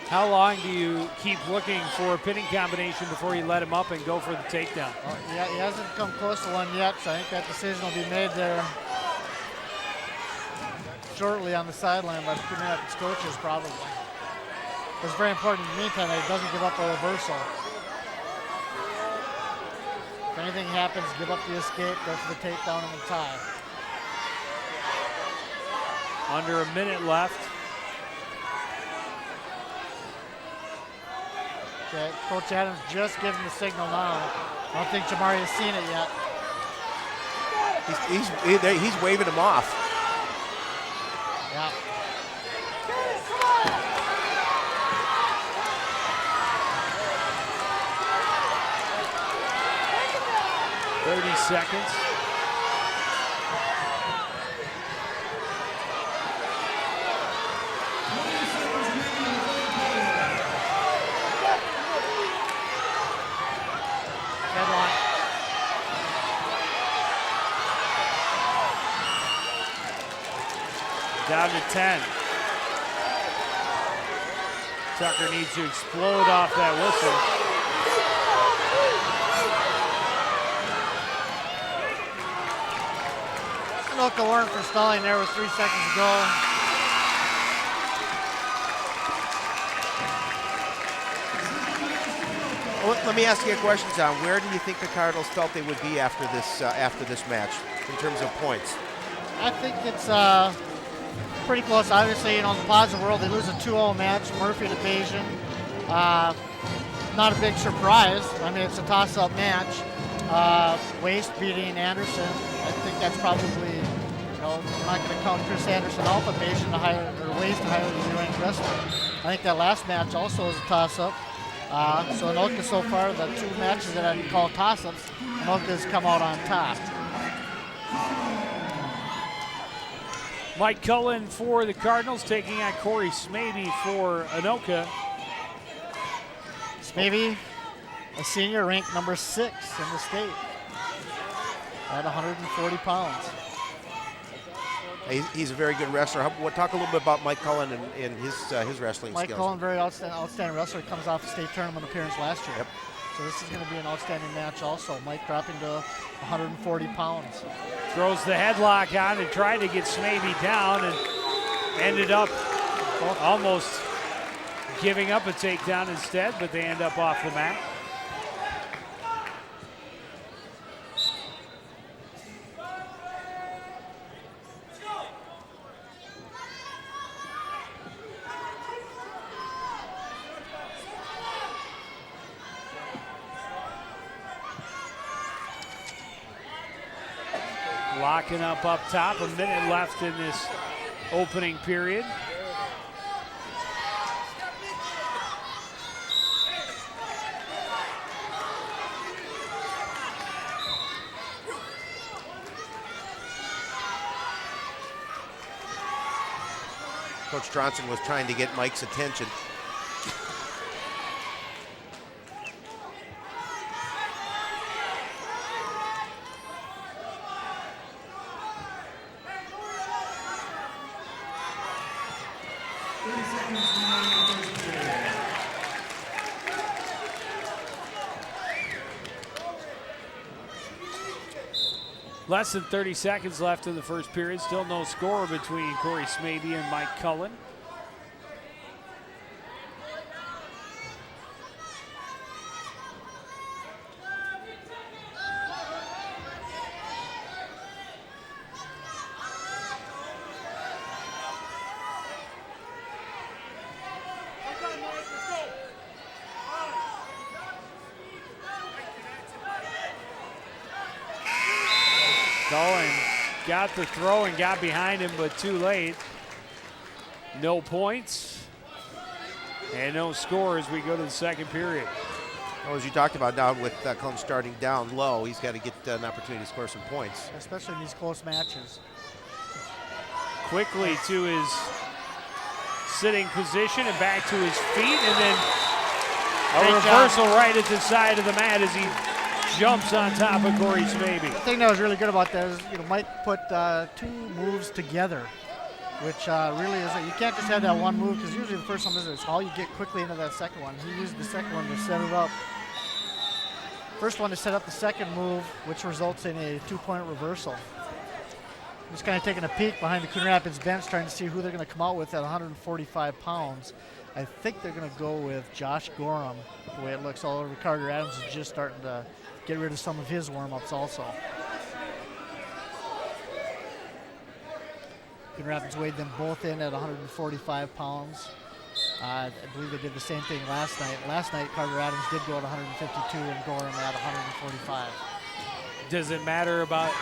How long do you keep looking for a pinning combination before you let him up and go for the takedown? Well, yeah, he hasn't come close to one yet, so I think that decision will be made there shortly on the sideline by his coaches, probably. It's very important in the meantime that he doesn't give up a reversal. If anything happens, give up the escape, go for the takedown and the tie. Under a minute left. Okay, Coach Adams just giving the signal now. I don't think Jamari has seen it yet. He's waving him off. Yeah. .30 seconds. Down to 10. Tucker needs to explode off that whistle. Anoka warning for stalling there with 3 seconds to go. Well, let me ask you a question, Tom. Where do you think the Cardinals felt they would be after this match in terms of points? I think it's pretty close. Obviously, in the positive world, they lose a 2-0 match. Murphy and evasion. Not a big surprise. I mean, it's a toss-up match. Waste beating Anderson. I think that's probably, we're not going to count Chris Anderson out, but Waste to hire the ranked wrestler. I think that last match also was a toss-up. So Anoka so far, the 2 matches that I call toss-ups, Anoka's come out on top. Mike Cullen for the Cardinals taking on Corey Smaby for Anoka. Smaby, a senior, ranked number 6 in the state at 140 pounds. He's a very good wrestler. Talk a little bit about Mike Cullen and his wrestling Mike skills. Cullen, very outstanding wrestler, comes off a state tournament appearance last year. Yep. So this is going to be an outstanding match also. Mike dropping to 140 pounds. Throws the headlock on and tried to get Smaby down and ended up almost giving up a takedown instead, but they end up off the mat. Locking up top, a minute left in this opening period. Coach Johnson was trying to get Mike's attention. Less than 30 seconds left in the first period. Still no score between Corey Smaby and Mike Cullen. Cullen got the throw and got behind him, but too late. No points and no score as we go to the second period. Well, as you talked about now with Cullen starting down low, he's got to get an opportunity to score some points. Especially in these close matches. Quickly to his sitting position and back to his feet, and then a reversal right at the side of the mat as he jumps on top of Corey Smaby. The thing that was really good about that is, Mike put two moves together, which really is, you can't just have that one move, because usually the first one is how you get quickly into that second one. He used the second one to set it up. First one to set up the second move, which results in a 2-point reversal. Just kind of taking a peek behind the Coon Rapids bench, trying to see who they're going to come out with at 145 pounds. I think they're going to go with Josh Gorham, the way it looks all over. Carter Adams is just starting to get rid of some of his warm-ups also. Coon Rapids weighed them both in at 145 pounds. I believe they did the same thing last night. Last night, Carter Adams did go at 152 and Gorham at 145. Does it matter about,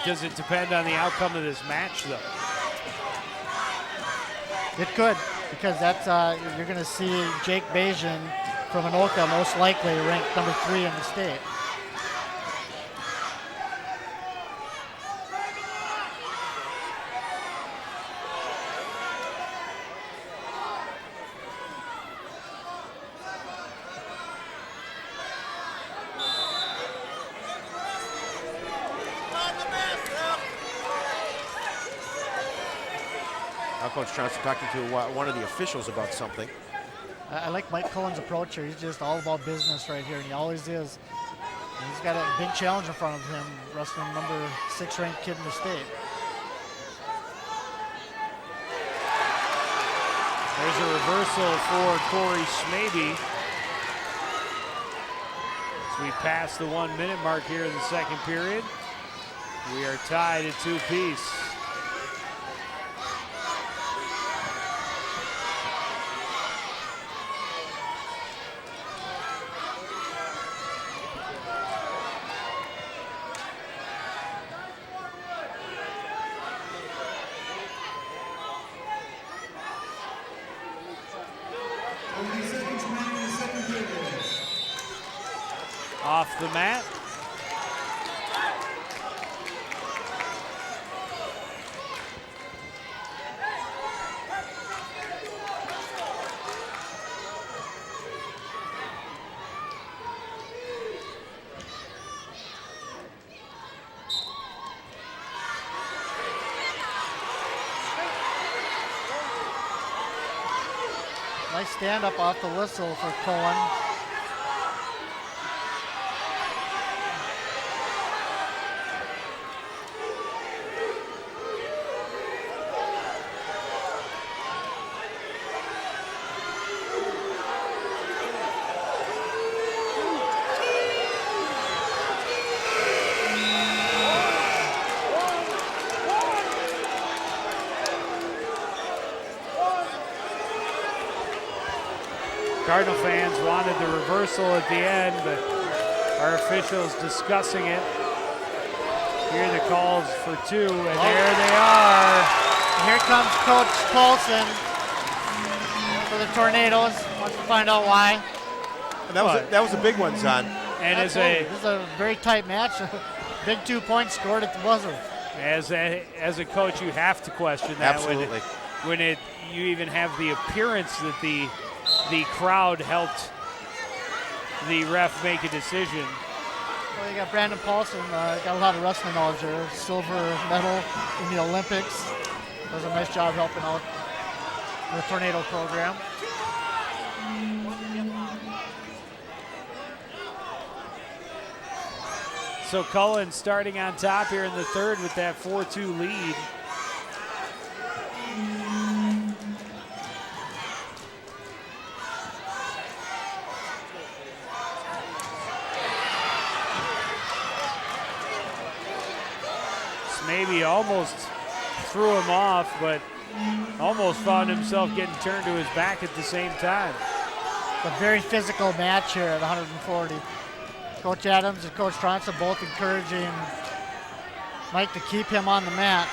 does it depend on the outcome of this match, though? It could, because that's, you're going to see Jake Bajan from Anoka, most likely ranked number 3 in the state. Coach Johnson talking to one of the officials about something. I like Mike Cullen's approach here. He's just all about business right here, and he always is. And he's got a big challenge in front of him, wrestling number 6 ranked kid in the state. There's a reversal for Corey Smaby. As we pass the 1-minute mark here in the second period, we are tied at 2-piece. Off the mat. Nice stand up off the whistle for Cullen. Cardinal fans wanted the reversal at the end, but our officials discussing it. Here the calls for 2, and there they are. Here comes Coach Paulson for the Tornadoes. Wants to find out why. And that was a big one, Zon. And this is a very tight match. Big 2 points scored at the buzzer. As a coach, you have to question that. Absolutely. when you even have the appearance that the crowd helped the ref make a decision. Well, you got Brandon Paulson, got a lot of wrestling knowledge there. Silver medal in the Olympics. Does a nice job helping out the Tornado program. So Cullen starting on top here in the third with that 4-2 lead. Maybe almost threw him off, but almost found himself getting turned to his back at the same time. A very physical match here at 140. Coach Adams and Coach Tronson both encouraging Mike to keep him on the mat.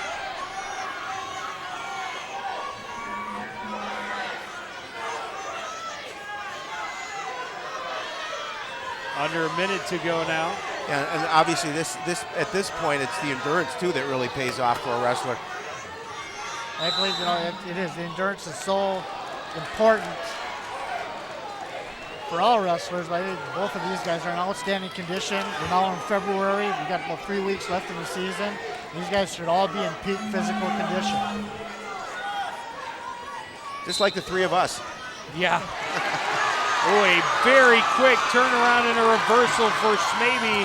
Under a minute to go now. Yeah, and obviously this at this point, it's the endurance too that really pays off for a wrestler. I believe it is. The endurance is so important for all wrestlers. But I think both of these guys are in outstanding condition. We're now in February. We've got about 3 weeks left in the season. These guys should all be in peak physical condition. Just like the three of us. Yeah. Oh, a very quick turnaround and a reversal for Schmaby.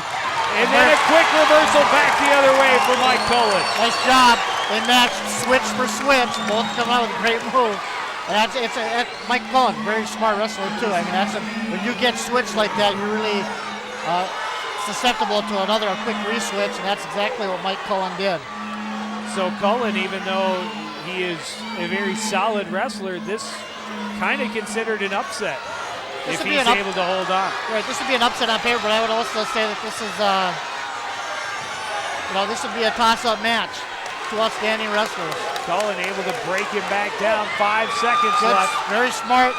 And then a quick reversal back the other way for Mike Cullen. Nice job. They matched switch for switch. Both come out with a great move. And it's Mike Cullen, very smart wrestler too. I mean, when you get switched like that, you're really susceptible to a quick re-switch, and that's exactly what Mike Cullen did. So Cullen, even though he is a very solid wrestler, this kind of considered an upset. If he's able to hold on. Right, this would be an upset on paper, but I would also say that this is, this would be a toss-up match. Two outstanding wrestlers. Cullen able to break him back down. 5 seconds left. Very smart.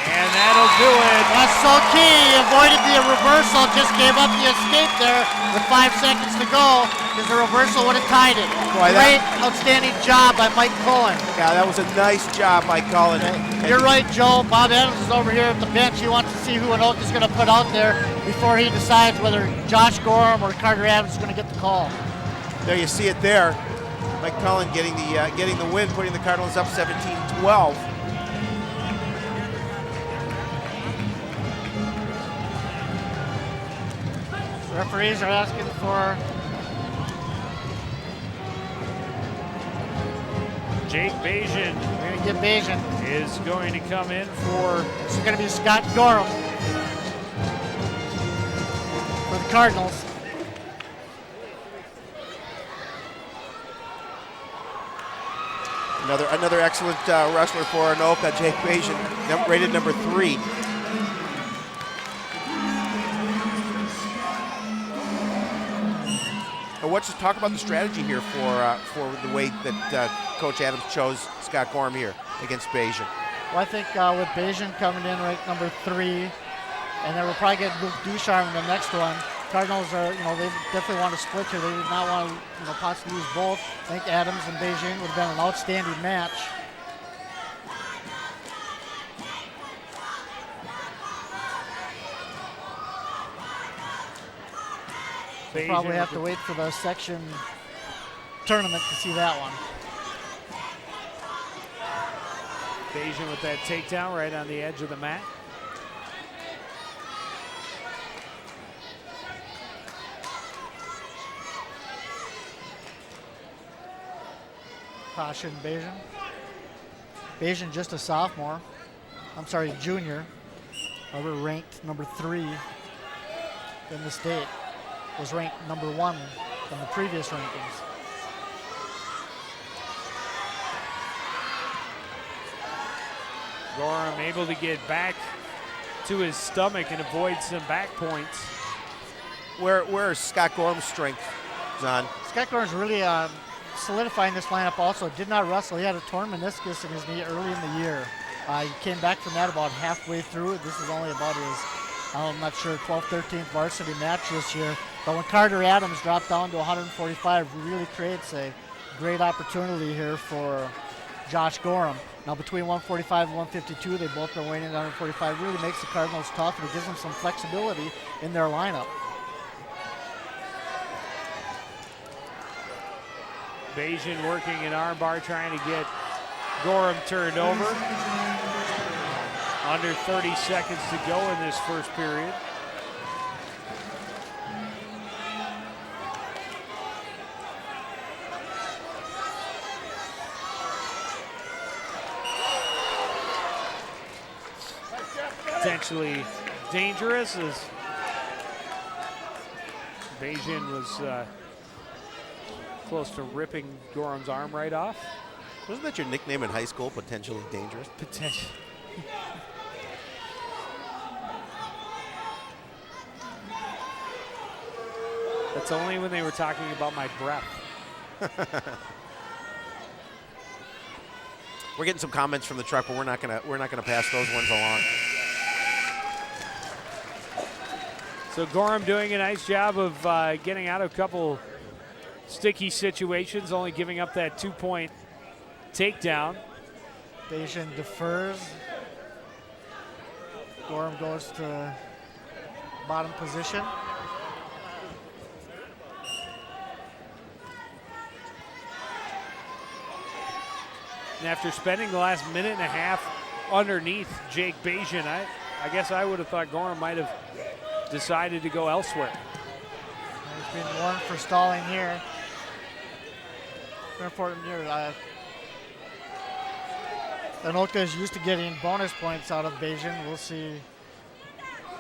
And that'll do it. That's so key. He avoided the reversal, just gave up the escape there with 5 seconds to go, because the reversal would have tied it. Boy, great, outstanding job by Mike Cullen. Yeah, that was a nice job by Cullen. You're right, Joe. Bob Adams is over here at the bench. He wants to see who Anoka is going to put out there before he decides whether Josh Gorham or Carter Adams is going to get the call. There you see it there. Mike Cullen getting the win, putting the Cardinals up 17-12. Referees are asking for Jake Bajan. We're going to get Bajan. Is going to come in for. This is going to be Scott Gorham for the Cardinals. Another excellent wrestler for Anoka, Jake Bajan, rated number 3. Let's just talk about the strategy here for the way that Coach Adams chose Scott Gorham here against Bajan. Well, I think with Bajan coming in ranked number 3, and then we'll probably get Luke Ducharme in the next one. Cardinals are, they definitely want to split here. They did not want to, possibly use both. I think Adams and Bajan would have been an outstanding match. We'll probably have to wait for the section tournament to see that one. Bajan with that takedown right on the edge of the mat. Caution Bajan. Bajan just a sophomore. I'm sorry, junior. However, ranked number 3 in the state. Was ranked number 1 in the previous rankings. Gorham able to get back to his stomach and avoid some back points. Where is Scott Gorham's strength, John? Scott Gorham's really solidifying this lineup also. Did not wrestle. He had a torn meniscus in his knee early in the year. He came back from that about halfway through. This is only about his, I'm not sure, 12th, 13th varsity match this year. But when Carter Adams dropped down to 145, really creates a great opportunity here for Josh Gorham. Now between 145 and 152, they both been weighing in at 145. Really makes the Cardinals tough, and it gives them some flexibility in their lineup. Bajan working an armbar, trying to get Gorham turned over. Under 30 seconds to go in this first period. Potentially dangerous as Bajan was close to ripping Gorham's arm right off. Wasn't that your nickname in high school, potentially dangerous? Potential. That's only when they were talking about my breath. We're getting some comments from the truck, but we're not gonna pass those ones along. So Gorham doing a nice job of getting out of a couple sticky situations, only giving up that 2-point takedown. Bajan defers. Gorham goes to bottom position. And after spending the last minute and a half underneath Jake Bajan, I guess I would have thought Gorham might have decided to go elsewhere. He's been warned for stalling here. Very important here. Anoka is used to getting bonus points out of Bajan. We'll see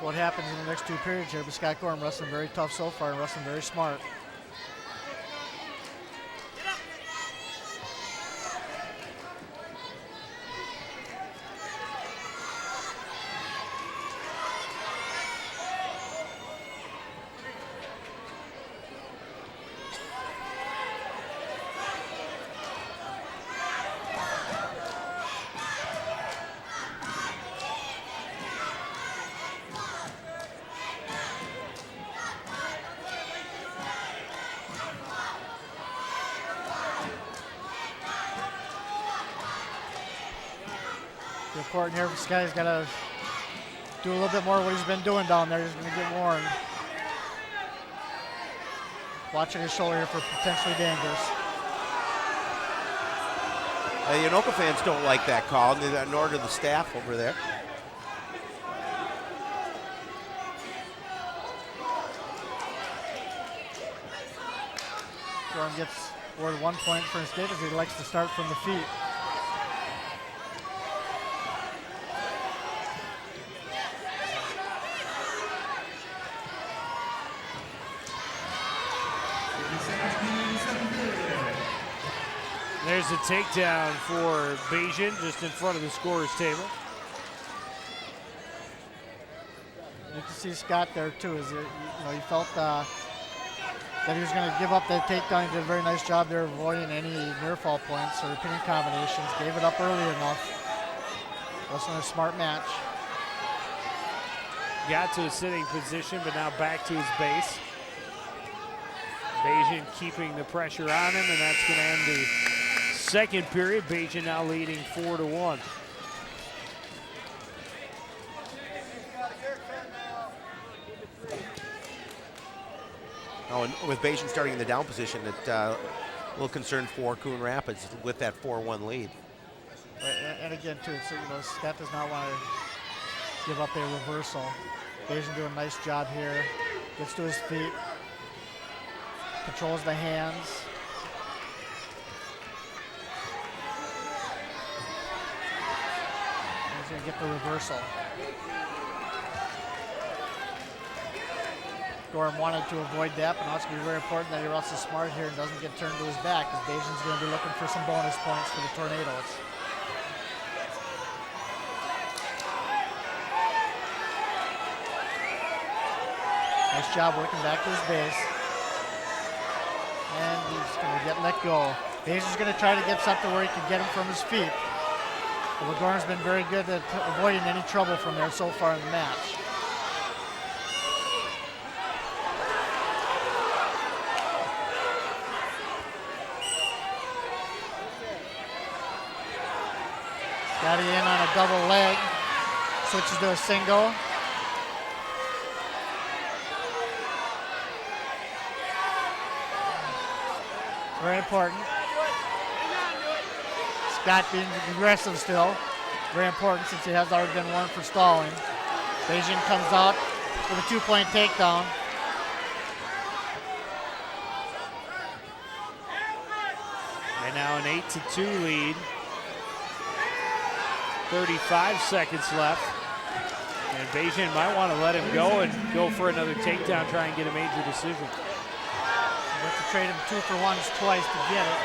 what happens in the next two periods here. But Scott Gorham wrestling very tough so far and wrestling very smart. Important here. This guy's got to do a little bit more of what he's been doing down there. He's going to get warned. Watching his shoulder here for potentially dangerous. The Anoka fans don't like that call, nor do the staff over there. Gorham gets awarded 1 point for his escape as he likes to start from the feet. There's a takedown for Bajan just in front of the scorer's table. You can see Scott there too. He felt that he was going to give up that takedown. He did a very nice job there avoiding any near fall points or repeating combinations. Gave it up early enough. Wasn't a smart match. Got to a sitting position, but now back to his base. Bajan keeping the pressure on him, and that's going to end the second period. Bajan now leading 4-1. Oh, and with Bajan starting in the down position, it a little concerned for Coon Rapids with that 4-1 lead. And again, too, Scott does not want to give up a reversal. Bajan doing a nice job here. Gets to his feet. Controls the hands. He's going to get the reversal. Gorham wanted to avoid that, but now it's going to be very important that he wrestles smart here and doesn't get turned to his back, because Bajan's going to be looking for some bonus points for the Tornadoes. Nice job working back to his base. And he's going to get let go. Bajan's going to try to get something where he can get him from his feet. But Gorham's been very good at avoiding any trouble from there so far in the match. Got it in on a double leg. Switches to a single. Very important. Scott being aggressive still. Very important since he has already been warned for stalling. Beijing comes out with a 2-point takedown. And now an 8-2 lead. 35 seconds left. And Beijing might want to let him go and go for another takedown, try and get a major decision. You have to trade him 2-for-1s twice to get it.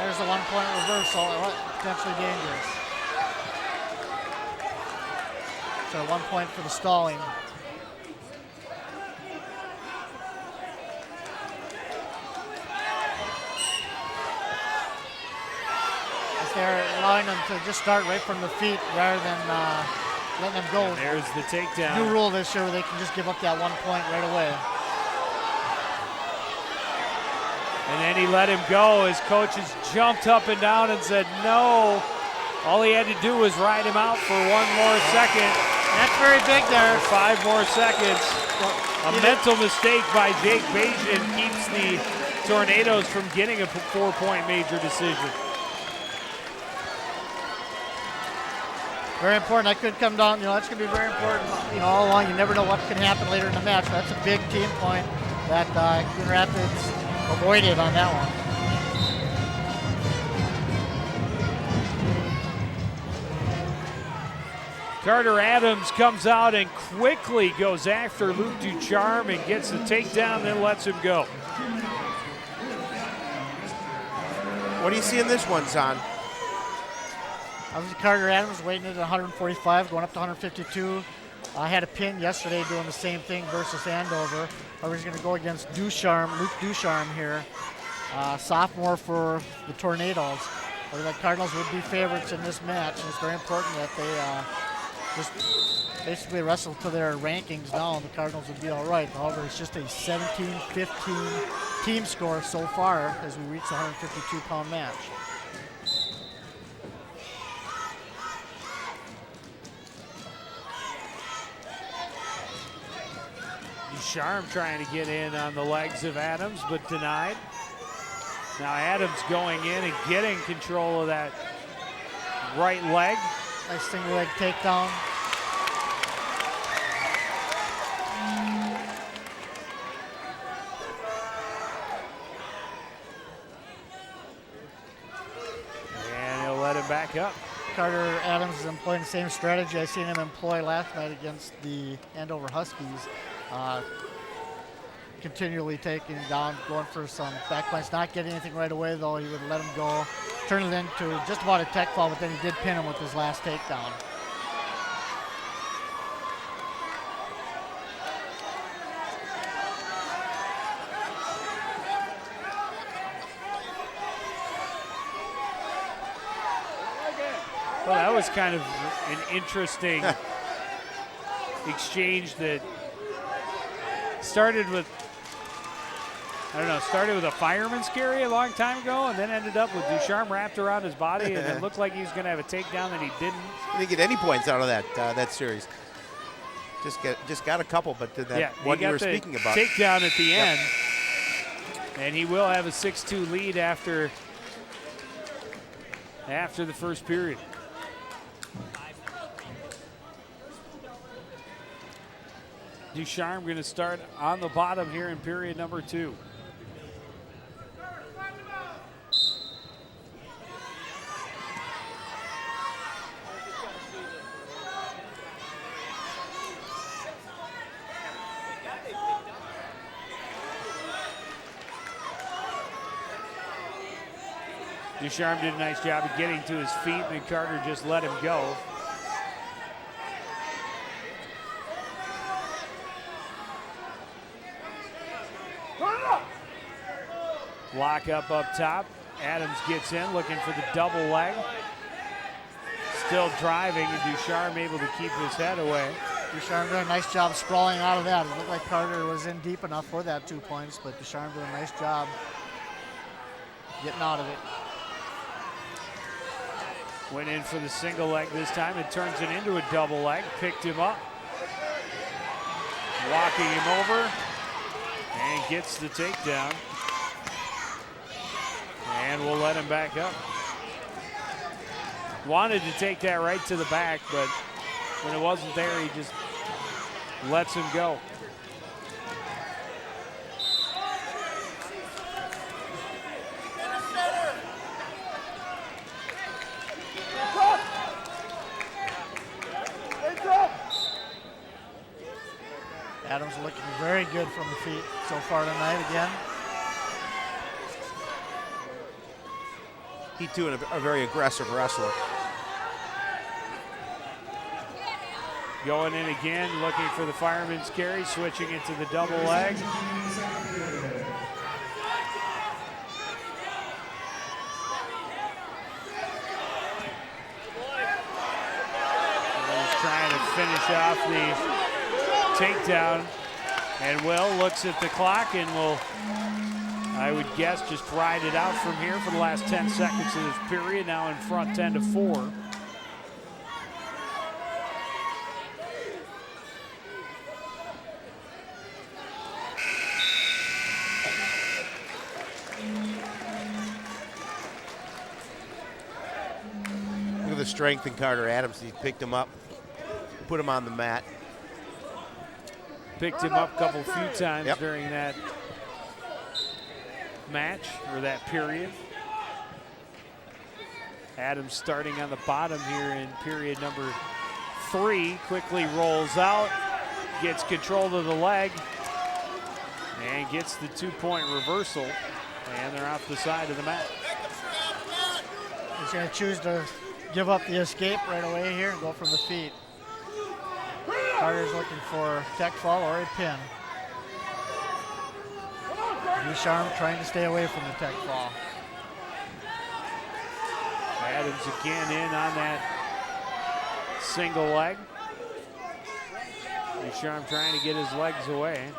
There's a 1-point reversal, potentially dangerous. So 1 point for the stalling. As they're allowing them to just start right from the feet rather than letting them go. And there's the takedown. New rule this year where they can just give up that 1 point right away. And then he let him go. His coaches jumped up and down and said no. All he had to do was ride him out for 1 more second. That's very big there. For 5 more seconds. A mental mistake by Jake Beijing keeps the Tornadoes from getting a 4-point major decision. Very important. That could come down. That's going to be very important. All along, you never know what can happen later in the match. That's a big team point that Coon Rapids avoided on that one. Carter Adams comes out and quickly goes after Luke Ducharme and gets the takedown, then lets him go. What do you see in this one, Zahn? Obviously, Carter Adams waiting at 145, going up to 152. I had a pin yesterday doing the same thing versus Andover. I was going to go against Luke Ducharme here, sophomore for the Tornadoes. The Cardinals would be favorites in this match, and it's very important that they just basically wrestle to their rankings down. The Cardinals would be all right. However, it's just a 17-15 team score so far as we reach the 152-pound match. Ducharme trying to get in on the legs of Adams, but denied. Now Adams going in and getting control of that right leg. Nice single leg takedown. And he'll let him back up. Carter Adams is employing the same strategy I seen him employ last night against the Andover Huskies. Continually taking him down, going for some back punch, not getting anything right away though. He would let him go, turn it into just about a tech fall, but then he did pin him with his last takedown. Well, that was kind of an interesting exchange that started with a fireman's carry a long time ago and then ended up with Ducharme wrapped around his body and it looked like he was going to have a takedown that he didn't. He didn't get any points out of that series. Just got a couple, but that one you were speaking about. Takedown at the end, and he will have a 6-2 lead after the first period. Ducharme going to start on the bottom here in period number 2. Ducharme did a nice job of getting to his feet, and Carter just let him go. Lock up top. Adams gets in, looking for the double leg. Still driving, and Ducharme able to keep his head away. Ducharme did a nice job sprawling out of that. It looked like Carter was in deep enough for that 2 points, but Ducharme did a nice job getting out of it. Went in for the single leg this time. It turns it into a double leg. Picked him up. Walking him over. And gets the takedown. And we'll let him back up. Wanted to take that right to the back, but when it wasn't there, he just lets him go. Adams looking very good from the feet so far tonight again. He too, a very aggressive wrestler. Going in again, looking for the fireman's carry, switching into the double leg. Just trying to finish off the takedown. And Will looks at the clock and will, I would guess, just ride it out from here for the last 10 seconds of this period. Now in front 10-4. Look at the strength in Carter Adams. He picked him up, put him on the mat. Picked him up a few times during that match, or that period. Adams starting on the bottom here in period number 3, quickly rolls out, gets control of the leg, and gets the 2-point reversal, and they're off the side of the mat. He's going to choose to give up the escape right away here and go from the feet. Carter's looking for tech fall or a pin. Ducharme trying to stay away from the tech fall. Adams again in on that single leg. Ducharme trying to get his legs away.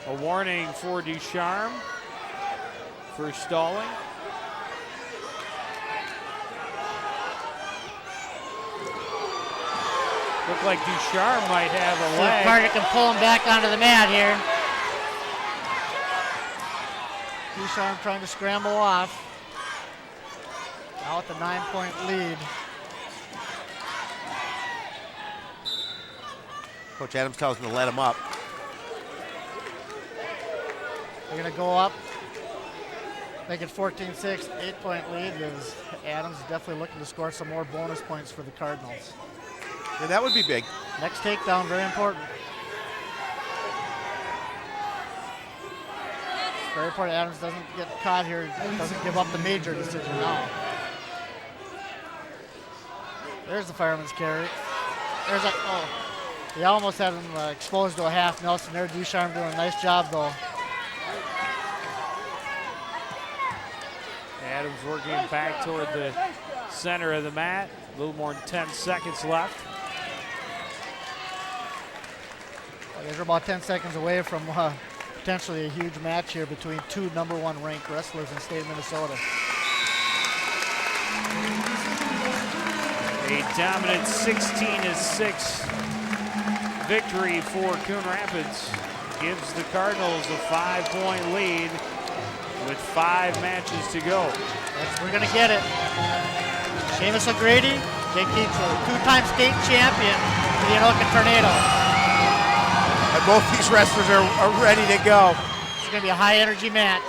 A warning for Ducharme for stalling. Look like Ducharme might have a leg. Carter can pull him back onto the mat here. Ducharme trying to scramble off. Now with the 9-point lead. Coach Adams tells him to let him up. They're going to go up, make it 14-6, 8-point lead, as Adams is definitely looking to score some more bonus points for the Cardinals. And that would be big. Next takedown, very important. Very important. Adams doesn't get caught here, doesn't give up the major decision now. There's the fireman's carry. There's a, oh, he almost had him exposed to a half Nelson there. Ducharme doing a nice job though. Adams working back toward the center of the mat. A little more than 10 seconds left. Well, they're about 10 seconds away from potentially a huge match here between two #1 ranked wrestlers in the state of Minnesota. A dominant 16-6 victory for Coon Rapids gives the Cardinals a 5-point lead with 5 matches to go. Yes, we're gonna get it. Seamus O'Grady, Jake Dietrich, 2-time state champion for the Anoka Tornadoes. And both these wrestlers are ready to go. It's gonna be a high energy match.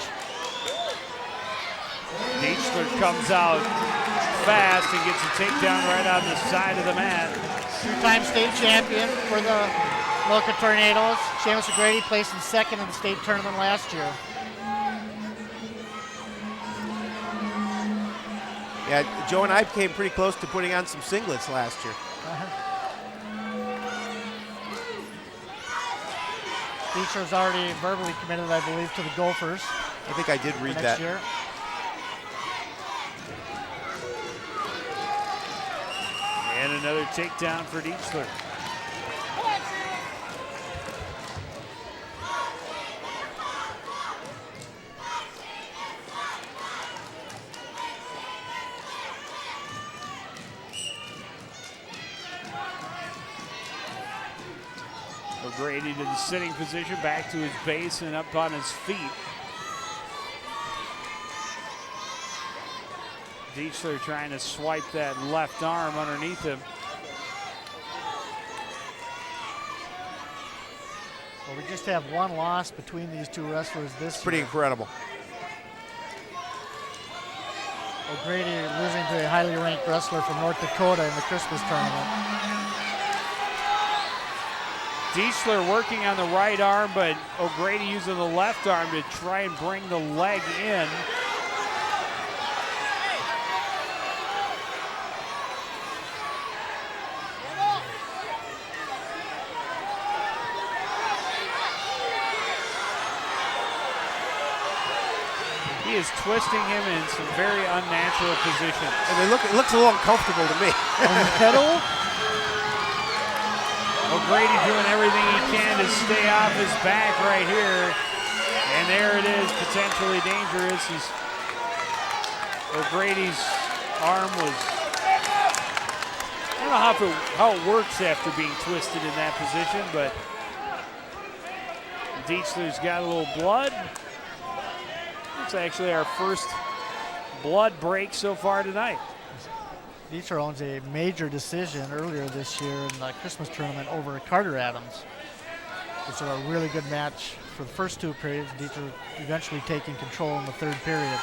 Dietrich comes out fast and gets a takedown right on the side of the mat. 2-time state champion for the Anoka Tornadoes. Seamus O'Grady placed in 2nd in the state tournament last year. Yeah, Joe and I came pretty close to putting on some singlets last year. Dietzler's already verbally committed, I believe, to the Gophers I think I did for read next that. year. And another takedown for Dietzler. O'Grady to the sitting position, back to his base and up on his feet. Dietzler trying to swipe that left arm underneath him. Well, we just have one loss between these two wrestlers this Pretty year. incredible. O'Grady losing to a highly ranked wrestler from North Dakota in the Christmas tournament. Dietzler working on the right arm, but O'Grady using the left arm to try and bring the leg in. He is twisting him in some very unnatural positions. And it looks a little uncomfortable to me. Pedal. O'Grady doing everything he can to stay off his back right here. And there it is, potentially dangerous. O'Grady's arm was, I don't know how it works after being twisted in that position, but Dietzler's got a little blood. It's actually our first blood break so far tonight. Dietzler owns a major decision earlier this year in the Christmas tournament over Carter Adams. It's a really good match for the first two periods. Dietzler eventually taking control in the third period.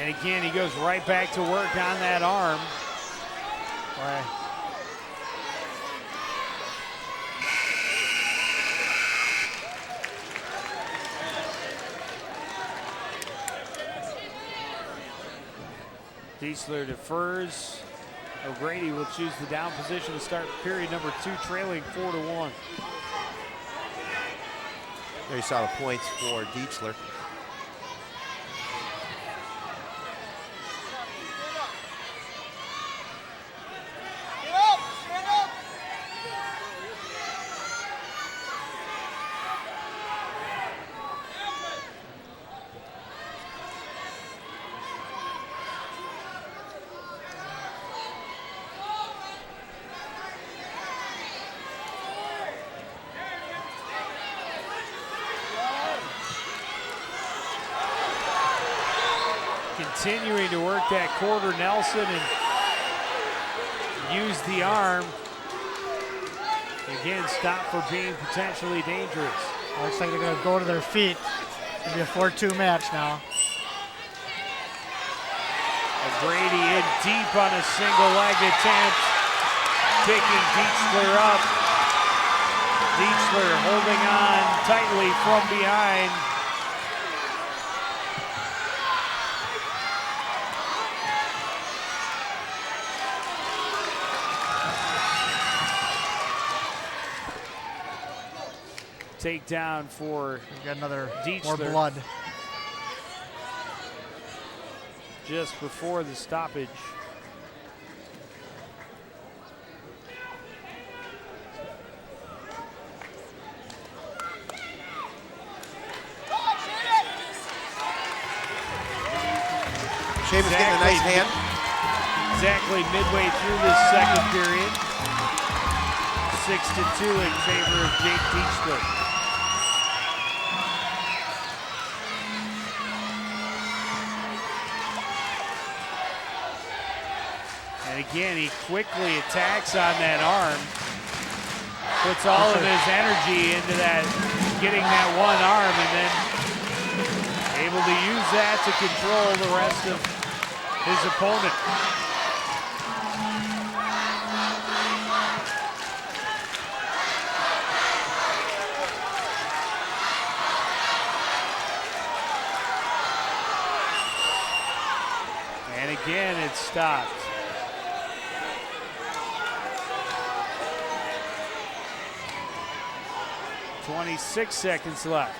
And again, he goes right back to work on that arm. Right. Dietzler defers. O'Grady will choose the down position to start period number 2, trailing 4-1. There you saw the points for Dietzler. Continuing to work that quarter Nelson and use the arm. Again, stop for being potentially dangerous. Looks like they're going to go to their feet. It's going to be a 4-2 match now. O'Grady in deep on a single leg attempt, picking Dietzler up. Dietzler holding on tightly from behind. Takedown for We've got another Dietzler. more blood. Just before the stoppage. Shaman's getting a nice hand. Exactly midway through this second period. 6-2 in favor of Jake Dietzler. And again, he quickly attacks on that arm. Puts all of his energy into that, getting that one arm, and then able to use that to control the rest of his opponent. again it's stopped. .26 seconds left,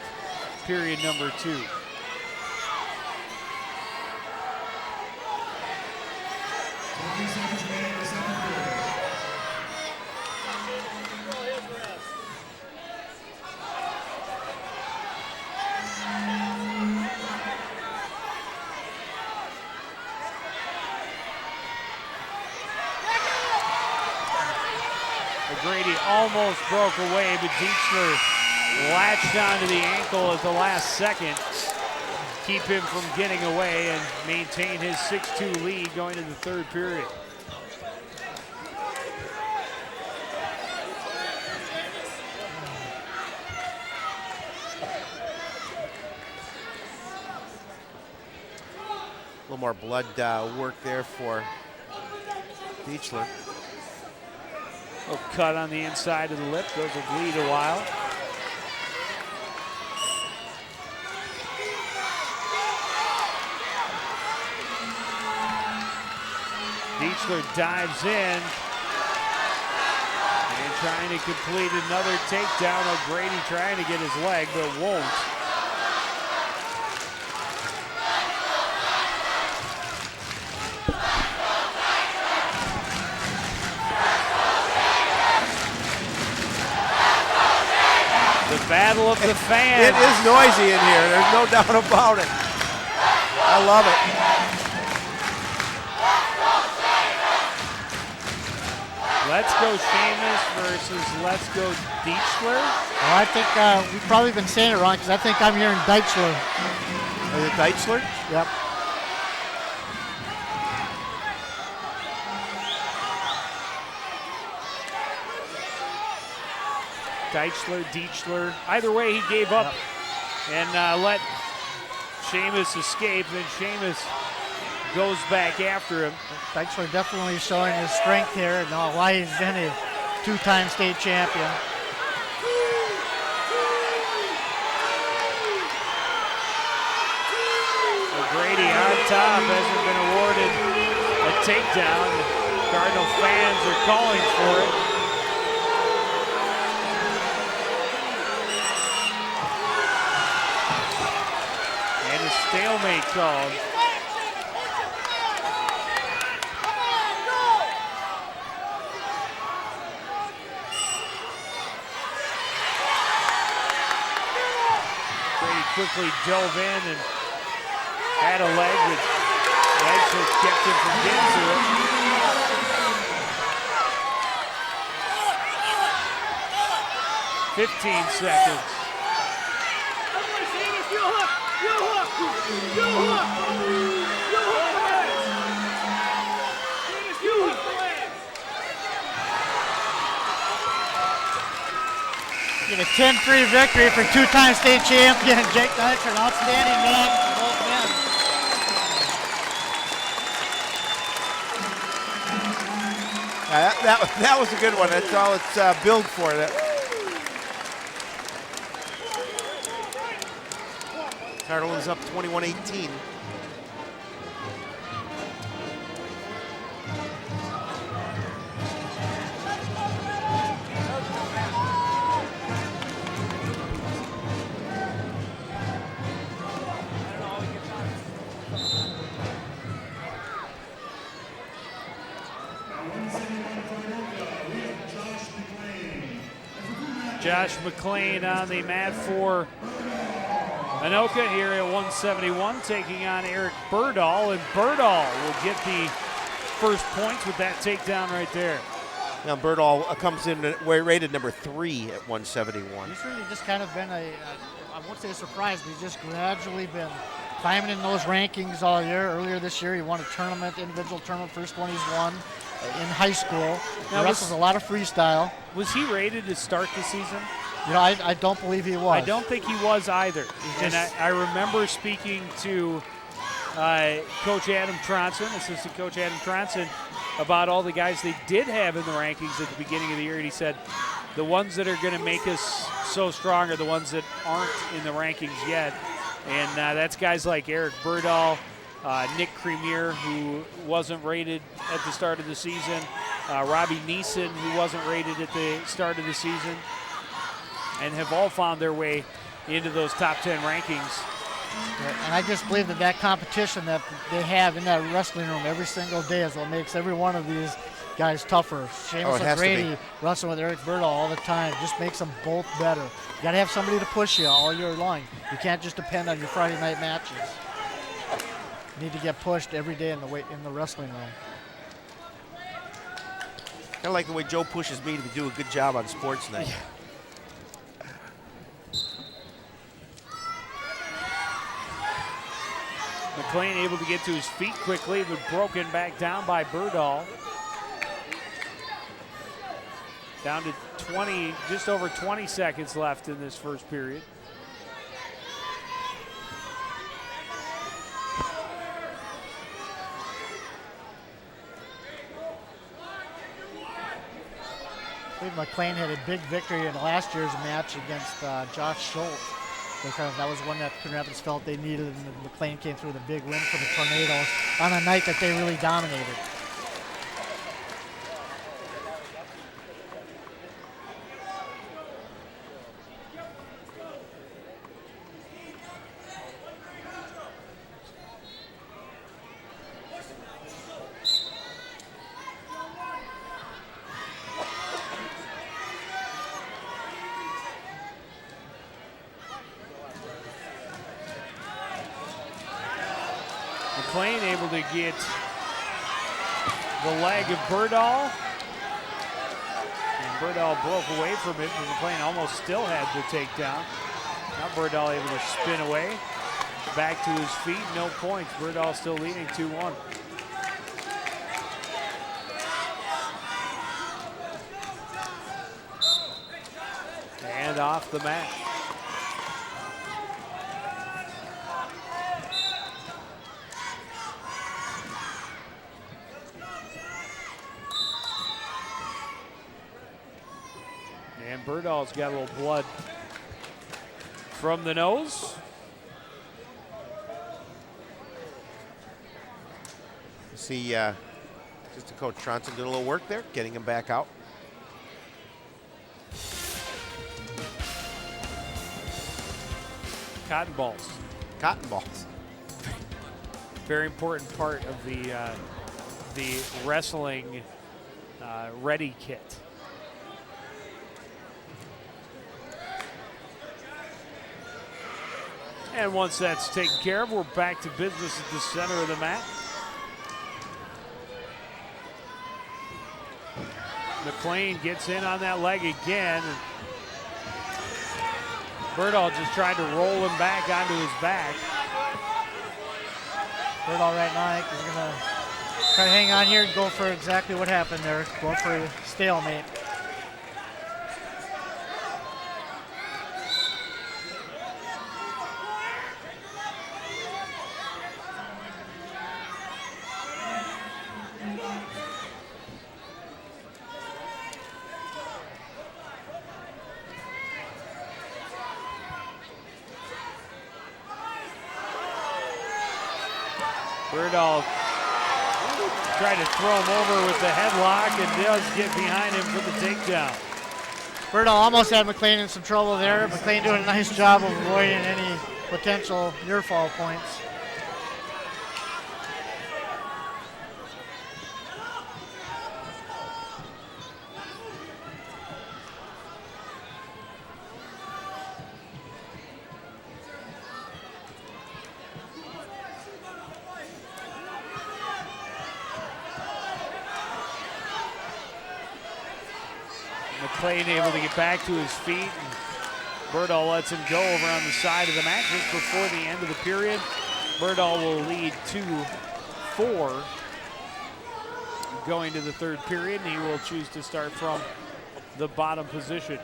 period number 2. Grady almost broke away, but Dietzler latched onto the ankle at the last second. Keep him from getting away and maintain his 6-2 lead going into the third period. A little more blood work there for Dietzler. A little cut on the inside of the lip, those will bleed a while. Dietzler dives in and trying to complete another takedown. O'Grady trying to get his leg, but won't. The battle of the fans. It is noisy in here. There's no doubt about it. I love it. Let's go Sheamus versus Let's Go Dietzler. Well, I think we've probably been saying it wrong because I think I'm hearing Dietzler. Is it Dietzler? Yep. Dietzler. Either way, he gave up and let Sheamus escape. Then Sheamus goes back after him. Dietzler definitely showing his strength here and why he's been a 2-time state champion. O'Grady on top, hasn't been awarded a takedown. The Cardinal fans are calling for it. And a stalemate called. Brady quickly dove in and had a leg, but legs that kept him from getting to it. .15 seconds. Get a 10-3 victory for 2-time state champion Jake Dietzler. An outstanding match for both men. That was a good one. That's all it's billed for. Cardinals up 21-18. Josh McClain on the mat for Anoka here at 171, taking on Eric Berdahl, and Berdahl will get the first points with that takedown right there. Now Berdahl comes in rated number 3 at 171. He's really just kind of been I won't say a surprise, but he's just gradually been climbing in those rankings all year. Earlier this year, he won a tournament, individual tournament, first one he's won in high school. He wrestles a lot of freestyle. Was he rated to start the season? You know, I don't believe he was. I don't think he was either. And I remember speaking to Coach Adam Tronson, assistant coach Adam Tronson, about all the guys they did have in the rankings at the beginning of the year. And he said, the ones that are going to make us so strong are the ones that aren't in the rankings yet. And that's guys like Eric Berdahl, Nick Cremier, who wasn't rated at the start of the season, Robbie Neeson, who wasn't rated at the start of the season, and have all found their way into those top 10 rankings. And I just believe that competition that they have in that wrestling room every single day is what makes every one of these guys tougher. Seamus O'Grady wrestling with Eric Berdahl all the time just makes them both better. You got to have somebody to push you all year long. You can't just depend on your Friday night matches. You need to get pushed every day in the wrestling room. Kind of like the way Joe pushes me to do a good job on Sports Night. Yeah. McLean able to get to his feet quickly, but broken back down by Berdahl. Down to 20, just over 20 seconds left in this first period. I believe McLean had a big victory in last year's match against Josh Schultz. That was one that Coon Rapids felt they needed, and McLean came through with a big win for the Tornadoes on a night that they really dominated. McLean able to get the leg of Berdahl. And Berdahl broke away from it, but McLean almost still had the takedown. Now Berdahl able to spin away. Back to his feet, no points. Berdahl still leading 2-1. And off the mat. And Berdahl's got a little blood from the nose. You see Assistant Coach Tronson doing a little work there, getting him back out. Cotton balls. Cotton balls. Very important part of the wrestling ready kit. And once that's taken care of, we're back to business at the center of the mat. McLean gets in on that leg again. Berdahl just tried to roll him back onto his back. Berdahl right now is going to try to hang on here and go for exactly what happened there. Going for a stalemate. Berdahl tried to throw him over with the headlock and does get behind him for the takedown. Berdahl almost had McLean in some trouble there. McLean doing a nice job of avoiding any potential near fall points. McLean able to get back to his feet, and Berdahl lets him go over on the side of the mat just before the end of the period. Berdahl will lead 2-4 going to the third period, and he will choose to start from the bottom position.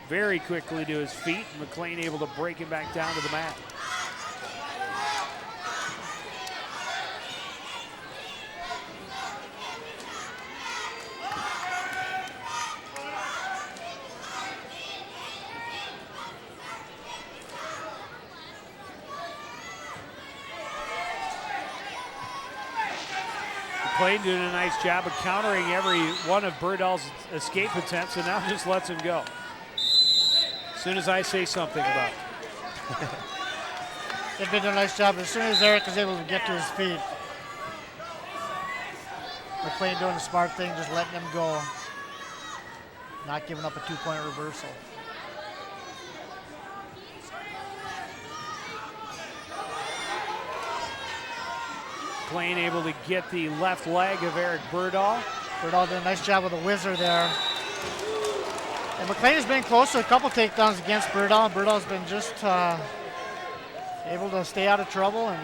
Very quickly to his feet, McLean able to break him back down to the mat. McLean doing a nice job of countering every one of Birdall's escape attempts, and now just lets him go. As soon as I say something about it. They've been doing a nice job. As soon as Eric was able to get to his feet, McLean doing the smart thing, just letting him go. Not giving up a 2-point reversal. McLean able to get the left leg of Eric Birdall. Birdall did a nice job with the whizzer there. And McLean has been close to a couple takedowns against Birdall. Birdall's been just able to stay out of trouble, and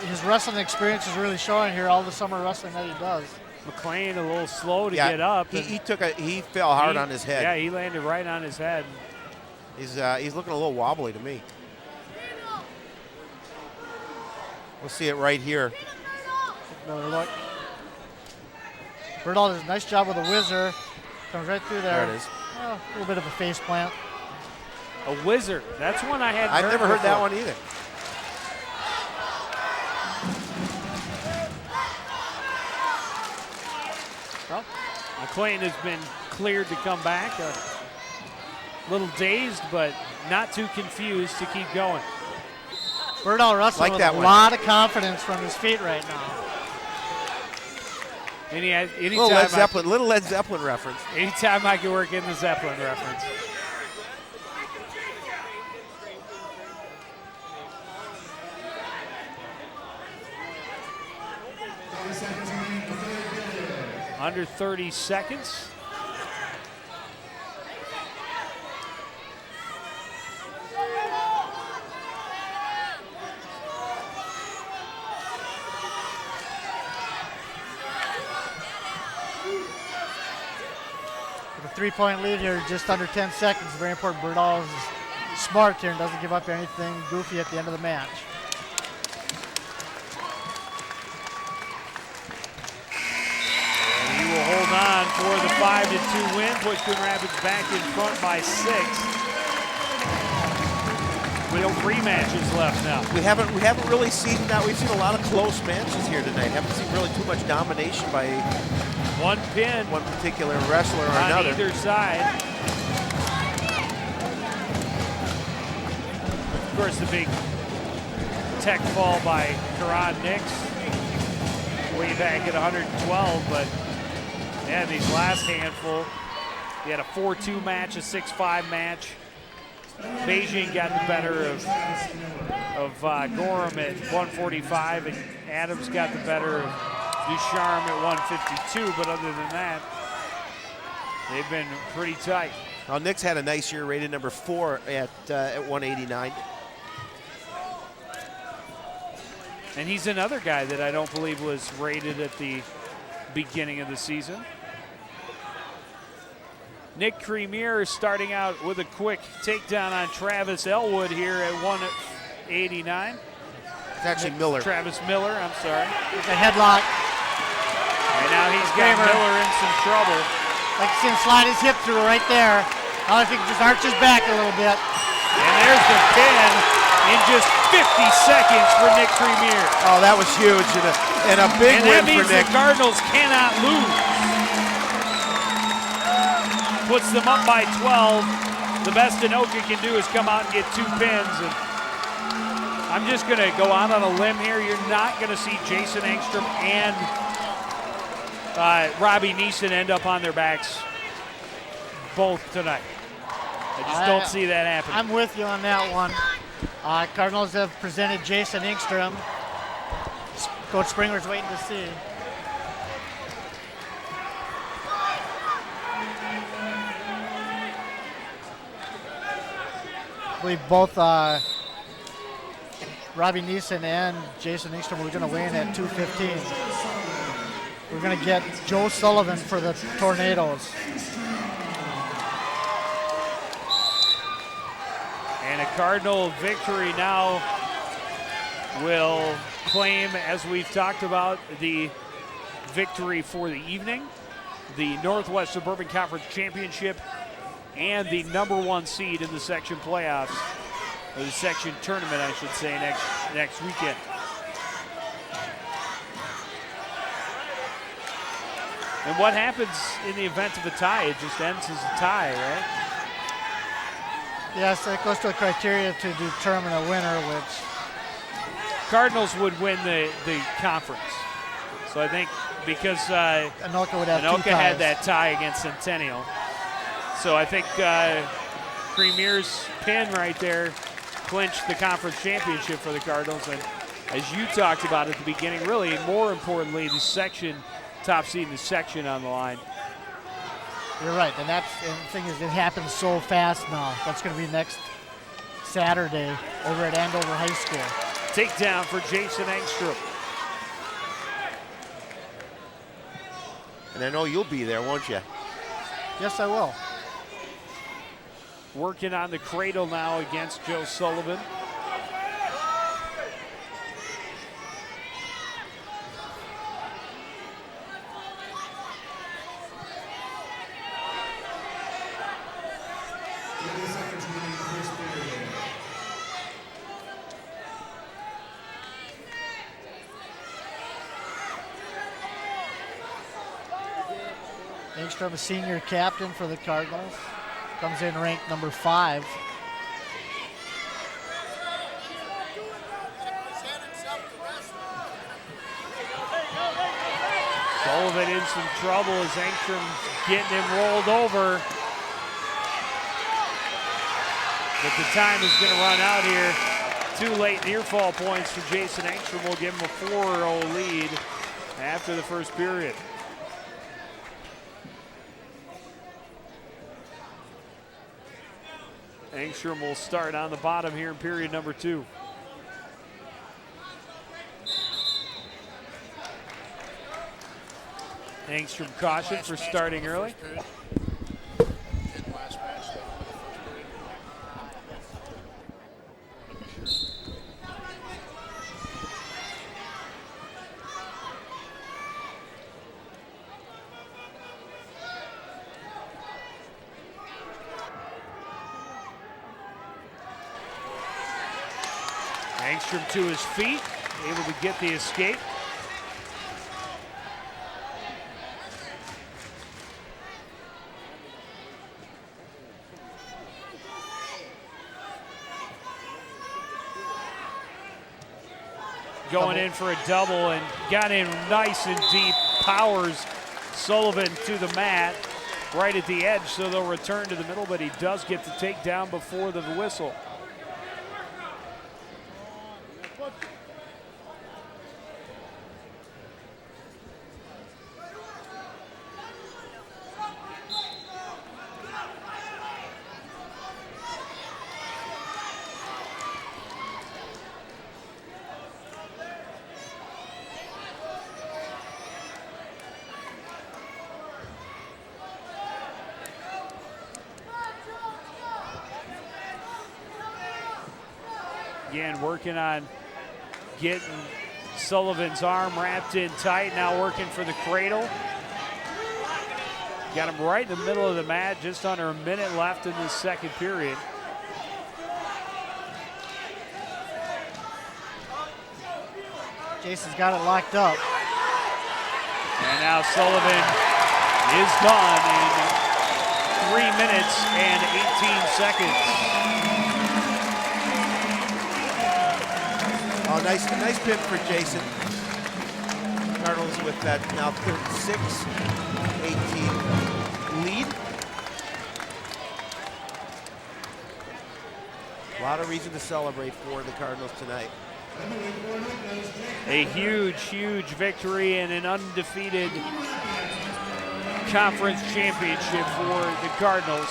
his wrestling experience is really showing here, all the summer wrestling that he does. McLean a little slow to get up. He fell hard on his head. Yeah, he landed right on his head. He's looking a little wobbly to me. We'll see it right here. Another look. Birdall does a nice job with the whizzer. Comes right through there. There it is. Oh, a little bit of a face plant. A whizzer. That's one I hadn't I've never heard that before. one either. Well, McLean has been cleared to come back. A little dazed, but not too confused to keep going. Birdall wrestling Like with that a one. lot of confidence from his feet right now. Little Led Zeppelin reference. Anytime I can work in the Zeppelin reference. Under 30 seconds. With a 3-point lead here, just under 10 seconds. Very important. Birdall is smart here and doesn't give up anything goofy at the end of the match. And he will hold on for the 5-2 win. Push Coon Rapids back in front by 6. With 3 matches left now. We haven't really seen that. We've seen a lot of close matches here tonight. Haven't seen really too much domination by One pin one particular wrestler or on another. either side. Of course, the big tech fall by Karan Nix way back at 112, but yeah, these last handful, he had a 4-2 match, a 6-5 match. Beijing got the better of Gorham at 145, and Adams got the better of Ducharme at 152, but other than that, they've been pretty tight. Well, Nick's had a nice year, rated number 4 at 189. And he's another guy that I don't believe was rated at the beginning of the season. Nick Cremier starting out with a quick takedown on Travis Elwood here at 189. It's actually Miller. Travis Miller, I'm sorry. It's a headlock. And now he's got Kramer. Miller in some trouble. Like you see him slide his hip through right there. Now if he can just arch his back a little bit. And there's the pin in just 50 seconds for Nick Cremier. Oh, that was huge and a big And win that means for Nick. the Cardinals cannot lose. Puts them up by 12. The best Anoka can do is come out and get 2 pins. And I'm just going to go out on a limb here. You're not going to see Jason Engstrom and Robbie Neeson end up on their backs both tonight. I just don't see that happening. I'm with you on that one. Cardinals have presented Jason Engstrom. Coach Springer's waiting to see. I believe both Robbie Neeson and Jason Engstrom were going to weigh in at 215. We're going to get Joe Sullivan for the Tornadoes. And a Cardinal victory now will claim, as we've talked about, the victory for the evening, the Northwest Suburban Conference Championship, and the #1 seed in the section playoffs, or the section tournament, I should say, next weekend. And what happens in the event of a tie? It just ends as a tie, right? Yes, it goes to a criteria to determine a winner, which Cardinals would win the conference. So I think because Anoka would have two Anoka ties. had that tie against Centennial. So I think Premier's pin right there clinched the conference championship for the Cardinals. And as you talked about at the beginning, really more importantly, the section, top seed in the section on the line. You're right, and the thing is, it happens so fast now. That's going to be next Saturday over at Andover High School. Takedown for Jason Engstrom. And I know you'll be there, won't you? Yes, I will. Working on the cradle now against Joe Sullivan. Engstrom, a senior captain for the Cardinals, comes in ranked number 5. Sullivan in some trouble as Engstrom's getting him rolled over. But the time is going to run out here. 2 late near fall points for Jason Engstrom will give him a 4-0 lead after the first period. Engstrom will start on the bottom here in period number 2. Engstrom cautioned for starting early. Engstrom to his feet, able to get the escape. Going in for a double and got in nice and deep, powers Sullivan to the mat right at the edge, so they'll return to the middle, but he does get the takedown before the whistle. Again, working on getting Sullivan's arm wrapped in tight, now working for the cradle. Got him right in the middle of the mat, just under a minute left in this second period. Jason's got it locked up. And now Sullivan is done in 3 minutes and 18 seconds. Oh, nice pin for Jason. Cardinals with that now 36-18 lead. A lot of reason to celebrate for the Cardinals tonight. A huge, huge victory and an undefeated conference championship for the Cardinals.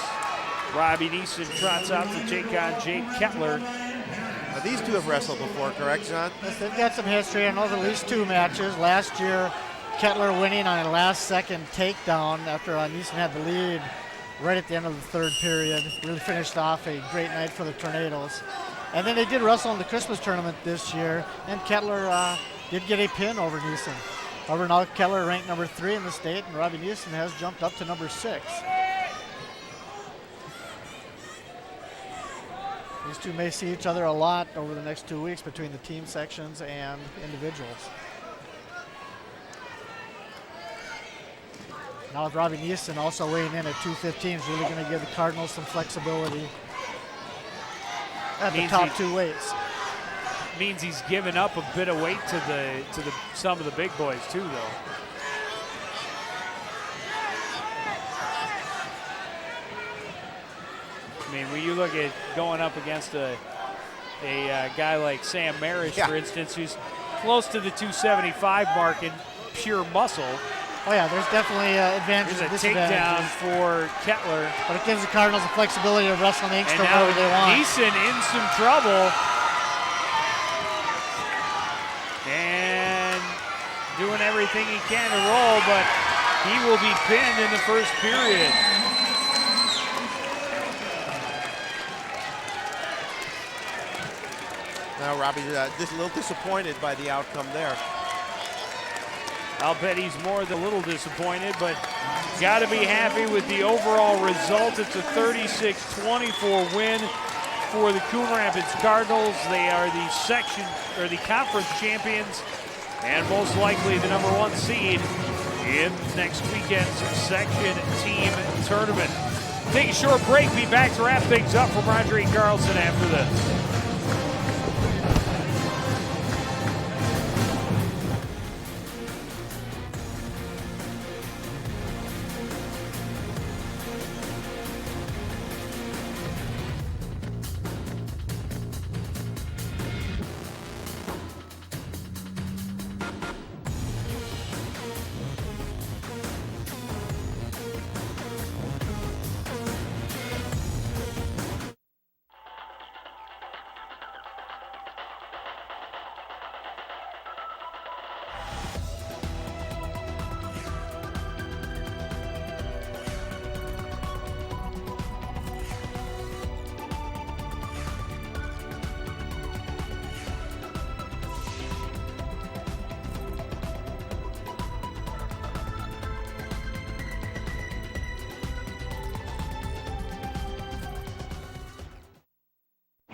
Robbie Neeson trots out to take on Jake Kettler. Now, these two have wrestled before, correct, John? Yes, they've got some history. I know at least 2 matches. Last year, Kettler winning on a last-second takedown after Neeson had the lead right at the end of the 3rd period. Really finished off a great night for the Tornadoes. And then they did wrestle in the Christmas tournament this year, and Kettler did get a pin over Neeson. However, now Kettler ranked number 3 in the state, and Robbie Neeson has jumped up to number 6. These two may see each other a lot over the next 2 weeks between the team sections and individuals. Now with Robbie Neeson also weighing in at 215 is really going to give the Cardinals some flexibility at the top two weights. Means he's given up a bit of weight to some of the big boys too, though. I mean, when you look at going up against a guy like Sam Marish, for instance, who's close to the 275 mark in pure muscle. Oh yeah, there's definitely advantages and disadvantages. Takedown for Kettler. But it gives the Cardinals the flexibility to wrestle the Inkster wherever they want. Neeson in some trouble. And doing everything he can to roll, but he will be pinned in the first period. Now Robbie's just a little disappointed by the outcome there. I'll bet he's more than a little disappointed, but got to be happy with the overall result. It's a 36-24 win for the Coon Rapids Cardinals. They are the conference champions and most likely the #1 seed in next weekend's section team tournament. Take a short break. Be back to wrap things up from Andre Carlson after this.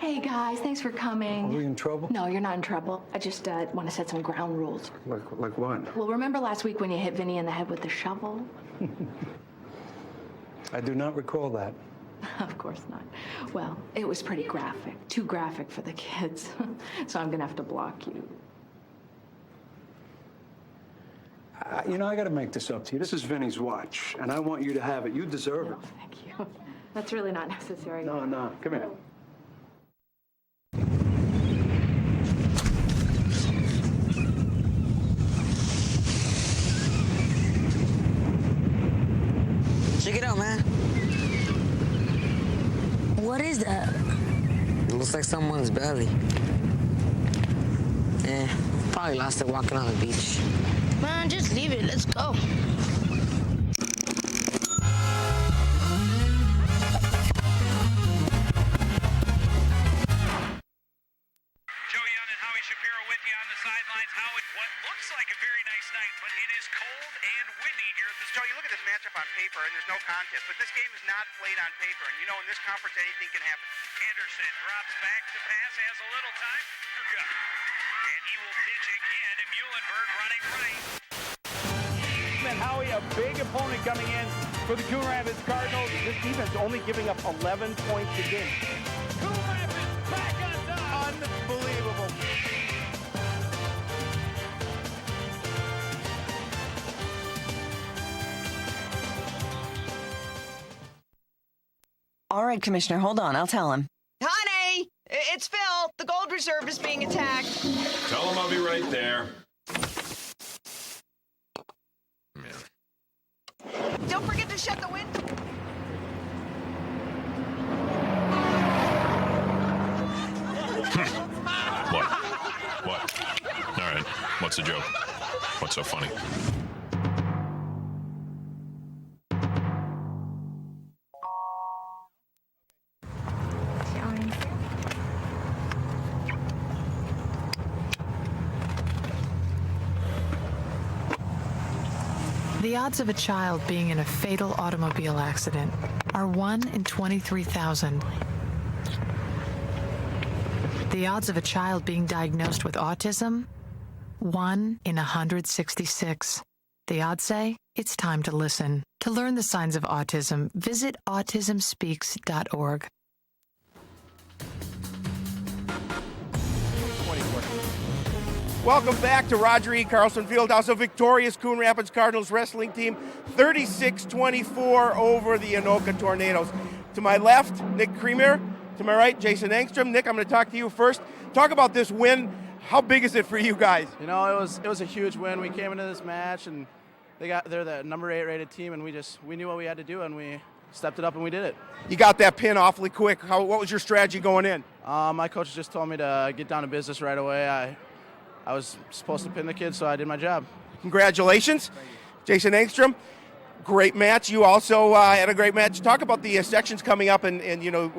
Hey guys, thanks for coming. Are we in trouble? No, you're not in trouble. I just want to set some ground rules. Like what? Well, remember last week when you hit Vinny in the head with the shovel? I do not recall that. Of course not. Well, it was pretty graphic. Too graphic for the kids. So I'm gonna have to block you. I got to make this up to you. This is Vinny's watch, and I want you to have it. You deserve it. No, thank you. That's really not necessary. No. Come here. Check it out, man. What is that? It looks like someone's belly. Yeah, probably lost it walking on the beach. Man, just leave it. Let's go. sidelines. Howie, what looks like a very nice night, but it is cold and windy here at the Joe, you look at this matchup on paper, and there's no contest, but this game is not played on paper, and you know in this conference anything can happen. Anderson drops back to pass, has a little time. And he will pitch again, and Muhlenberg running right. And Howie, a big opponent coming in for the Coon Rapids Cardinals. This defense only giving up 11 points a game. Coon Rapids back on top. Unbelievable. All right, Commissioner, hold on. I'll tell him. Honey, it's Phil. The gold reserve is being attacked. Tell him I'll be right there. Don't forget to shut the window. What? All right. What's the joke? What's so funny? The odds of a child being in a fatal automobile accident are 1 in 23,000. The odds of a child being diagnosed with autism, 1 in 166. The odds say it's time to listen. To learn the signs of autism, visit autismspeaks.org. Welcome back to Roger E. Carlson Fieldhouse, a victorious Coon Rapids Cardinals wrestling team, 36-24 over the Anoka Tornadoes. To my left, Nick Creamier. To my right, Jason Engstrom. Nick, I'm going to talk to you first. Talk about this win. How big is it for you guys? You know, it was a huge win. We came into this match and they're the number 8 rated team, and we knew what we had to do, and we stepped it up and we did it. You got that pin awfully quick. What was your strategy going in? My coach just told me to get down to business right away. I was supposed to pin the kid, so I did my job. Congratulations. Jason Engstrom, great match. You also had a great match. Talk about the sections coming up, and you know,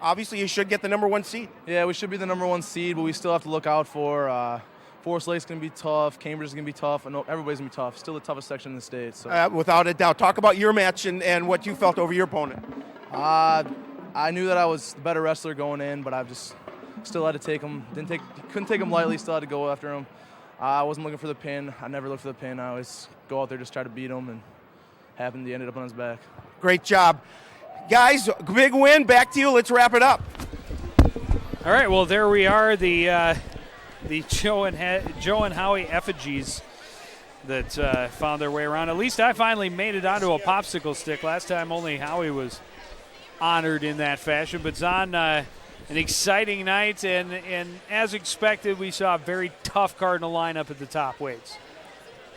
obviously you should get the number 1 seed. Yeah, we should be the number 1 seed, but we still have to look out for Forest Lake's going to be tough, Cambridge is going to be tough, and everybody's going to be tough. Still the toughest section in the state. So. Without a doubt. Talk about your match and what you felt over your opponent. I knew that I was the better wrestler going in, but I just still had to take him. Couldn't take him lightly. Still had to go after him. I wasn't looking for the pin. I never looked for the pin. I always go out there, just try to beat him, and he ended up on his back. Great job. Guys, big win. Back to you. Let's wrap it up. All right, well, there we are, the Joe and Howie effigies that found their way around. At least I finally made it onto a popsicle stick. Last time only Howie was honored in that fashion. But Zahn, an exciting night, and as expected, we saw a very tough Cardinal lineup at the top weights.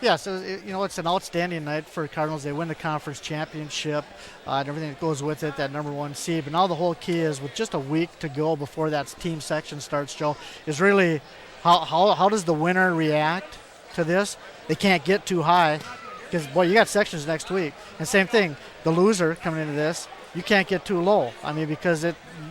Yeah, so it's an outstanding night for Cardinals. They win the conference championship and everything that goes with it, that number 1 seed. But now the whole key is, with just a week to go before that team section starts, Joe, is really how does the winner react to this? They can't get too high because, boy, you got sections next week. And same thing, the loser coming into this, you can't get too low. I mean, because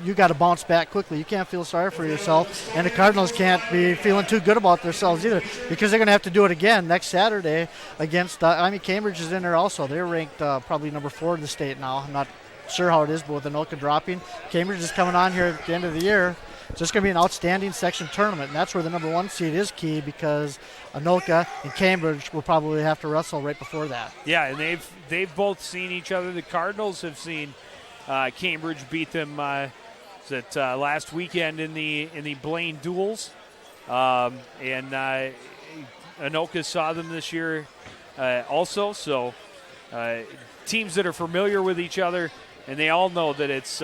you got to bounce back quickly. You can't feel sorry for yourself, and the Cardinals can't be feeling too good about themselves either, because they're going to have to do it again next Saturday against. Cambridge is in there also. They're ranked probably number 4 in the state now. I'm not sure how it is, but with Anoka dropping, Cambridge is coming on here at the end of the year. So it's going to be an outstanding section tournament, and that's where the number 1 seed is key, because Anoka and Cambridge will probably have to wrestle right before that. Yeah, and they've both seen each other. The Cardinals have seen Cambridge beat them last weekend in the Blaine duels, and Anoka saw them this year also. So teams that are familiar with each other, and they all know that it's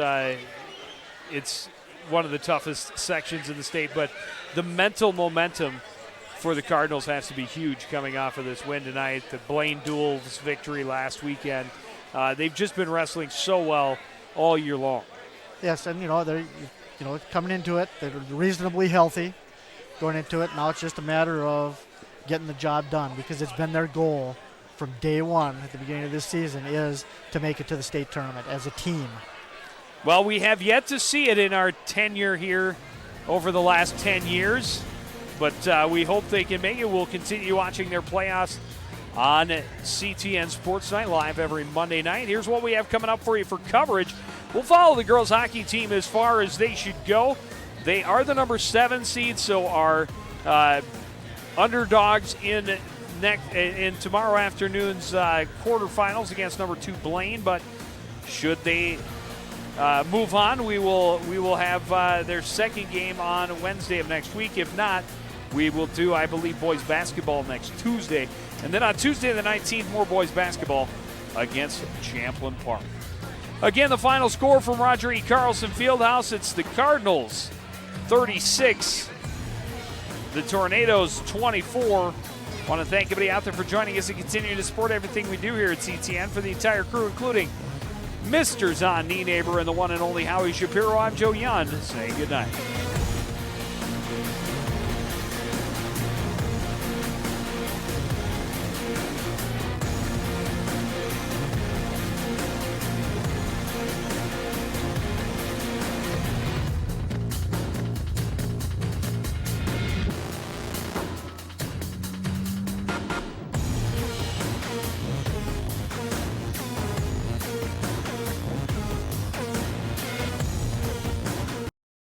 one of the toughest sections in the state. But the mental momentum for the Cardinals has to be huge coming off of this win tonight. The Blaine duels victory last weekend. They've just been wrestling so well all year long. Yes, and they're coming into it, they're reasonably healthy going into it. Now it's just a matter of getting the job done, because it's been their goal from day one at the beginning of this season is to make it to the state tournament as a team. Well, we have yet to see it in our tenure here over the last 10 years, but we hope they can make it. We'll continue watching their playoffs on CTN Sports Night Live every Monday night. Here's what we have coming up for you for coverage. We'll follow the girls hockey team as far as they should go. They are the number 7 seed, so are underdogs in tomorrow afternoon's quarterfinals against number 2 Blaine. But should they move on, we will have their second game on Wednesday of next week. If not, we will do, I believe, boys basketball next Tuesday. And then on Tuesday the 19th, more boys basketball against Champlin Park. Again, the final score from Roger E. Carlson Fieldhouse, it's the Cardinals 36, the Tornadoes 24. I want to thank everybody out there for joining us and continuing to support everything we do here at CTN. For the entire crew, including Mr. Zahn Nienaber and the one and only Howie Shapiro, I'm Joe Young saying good night.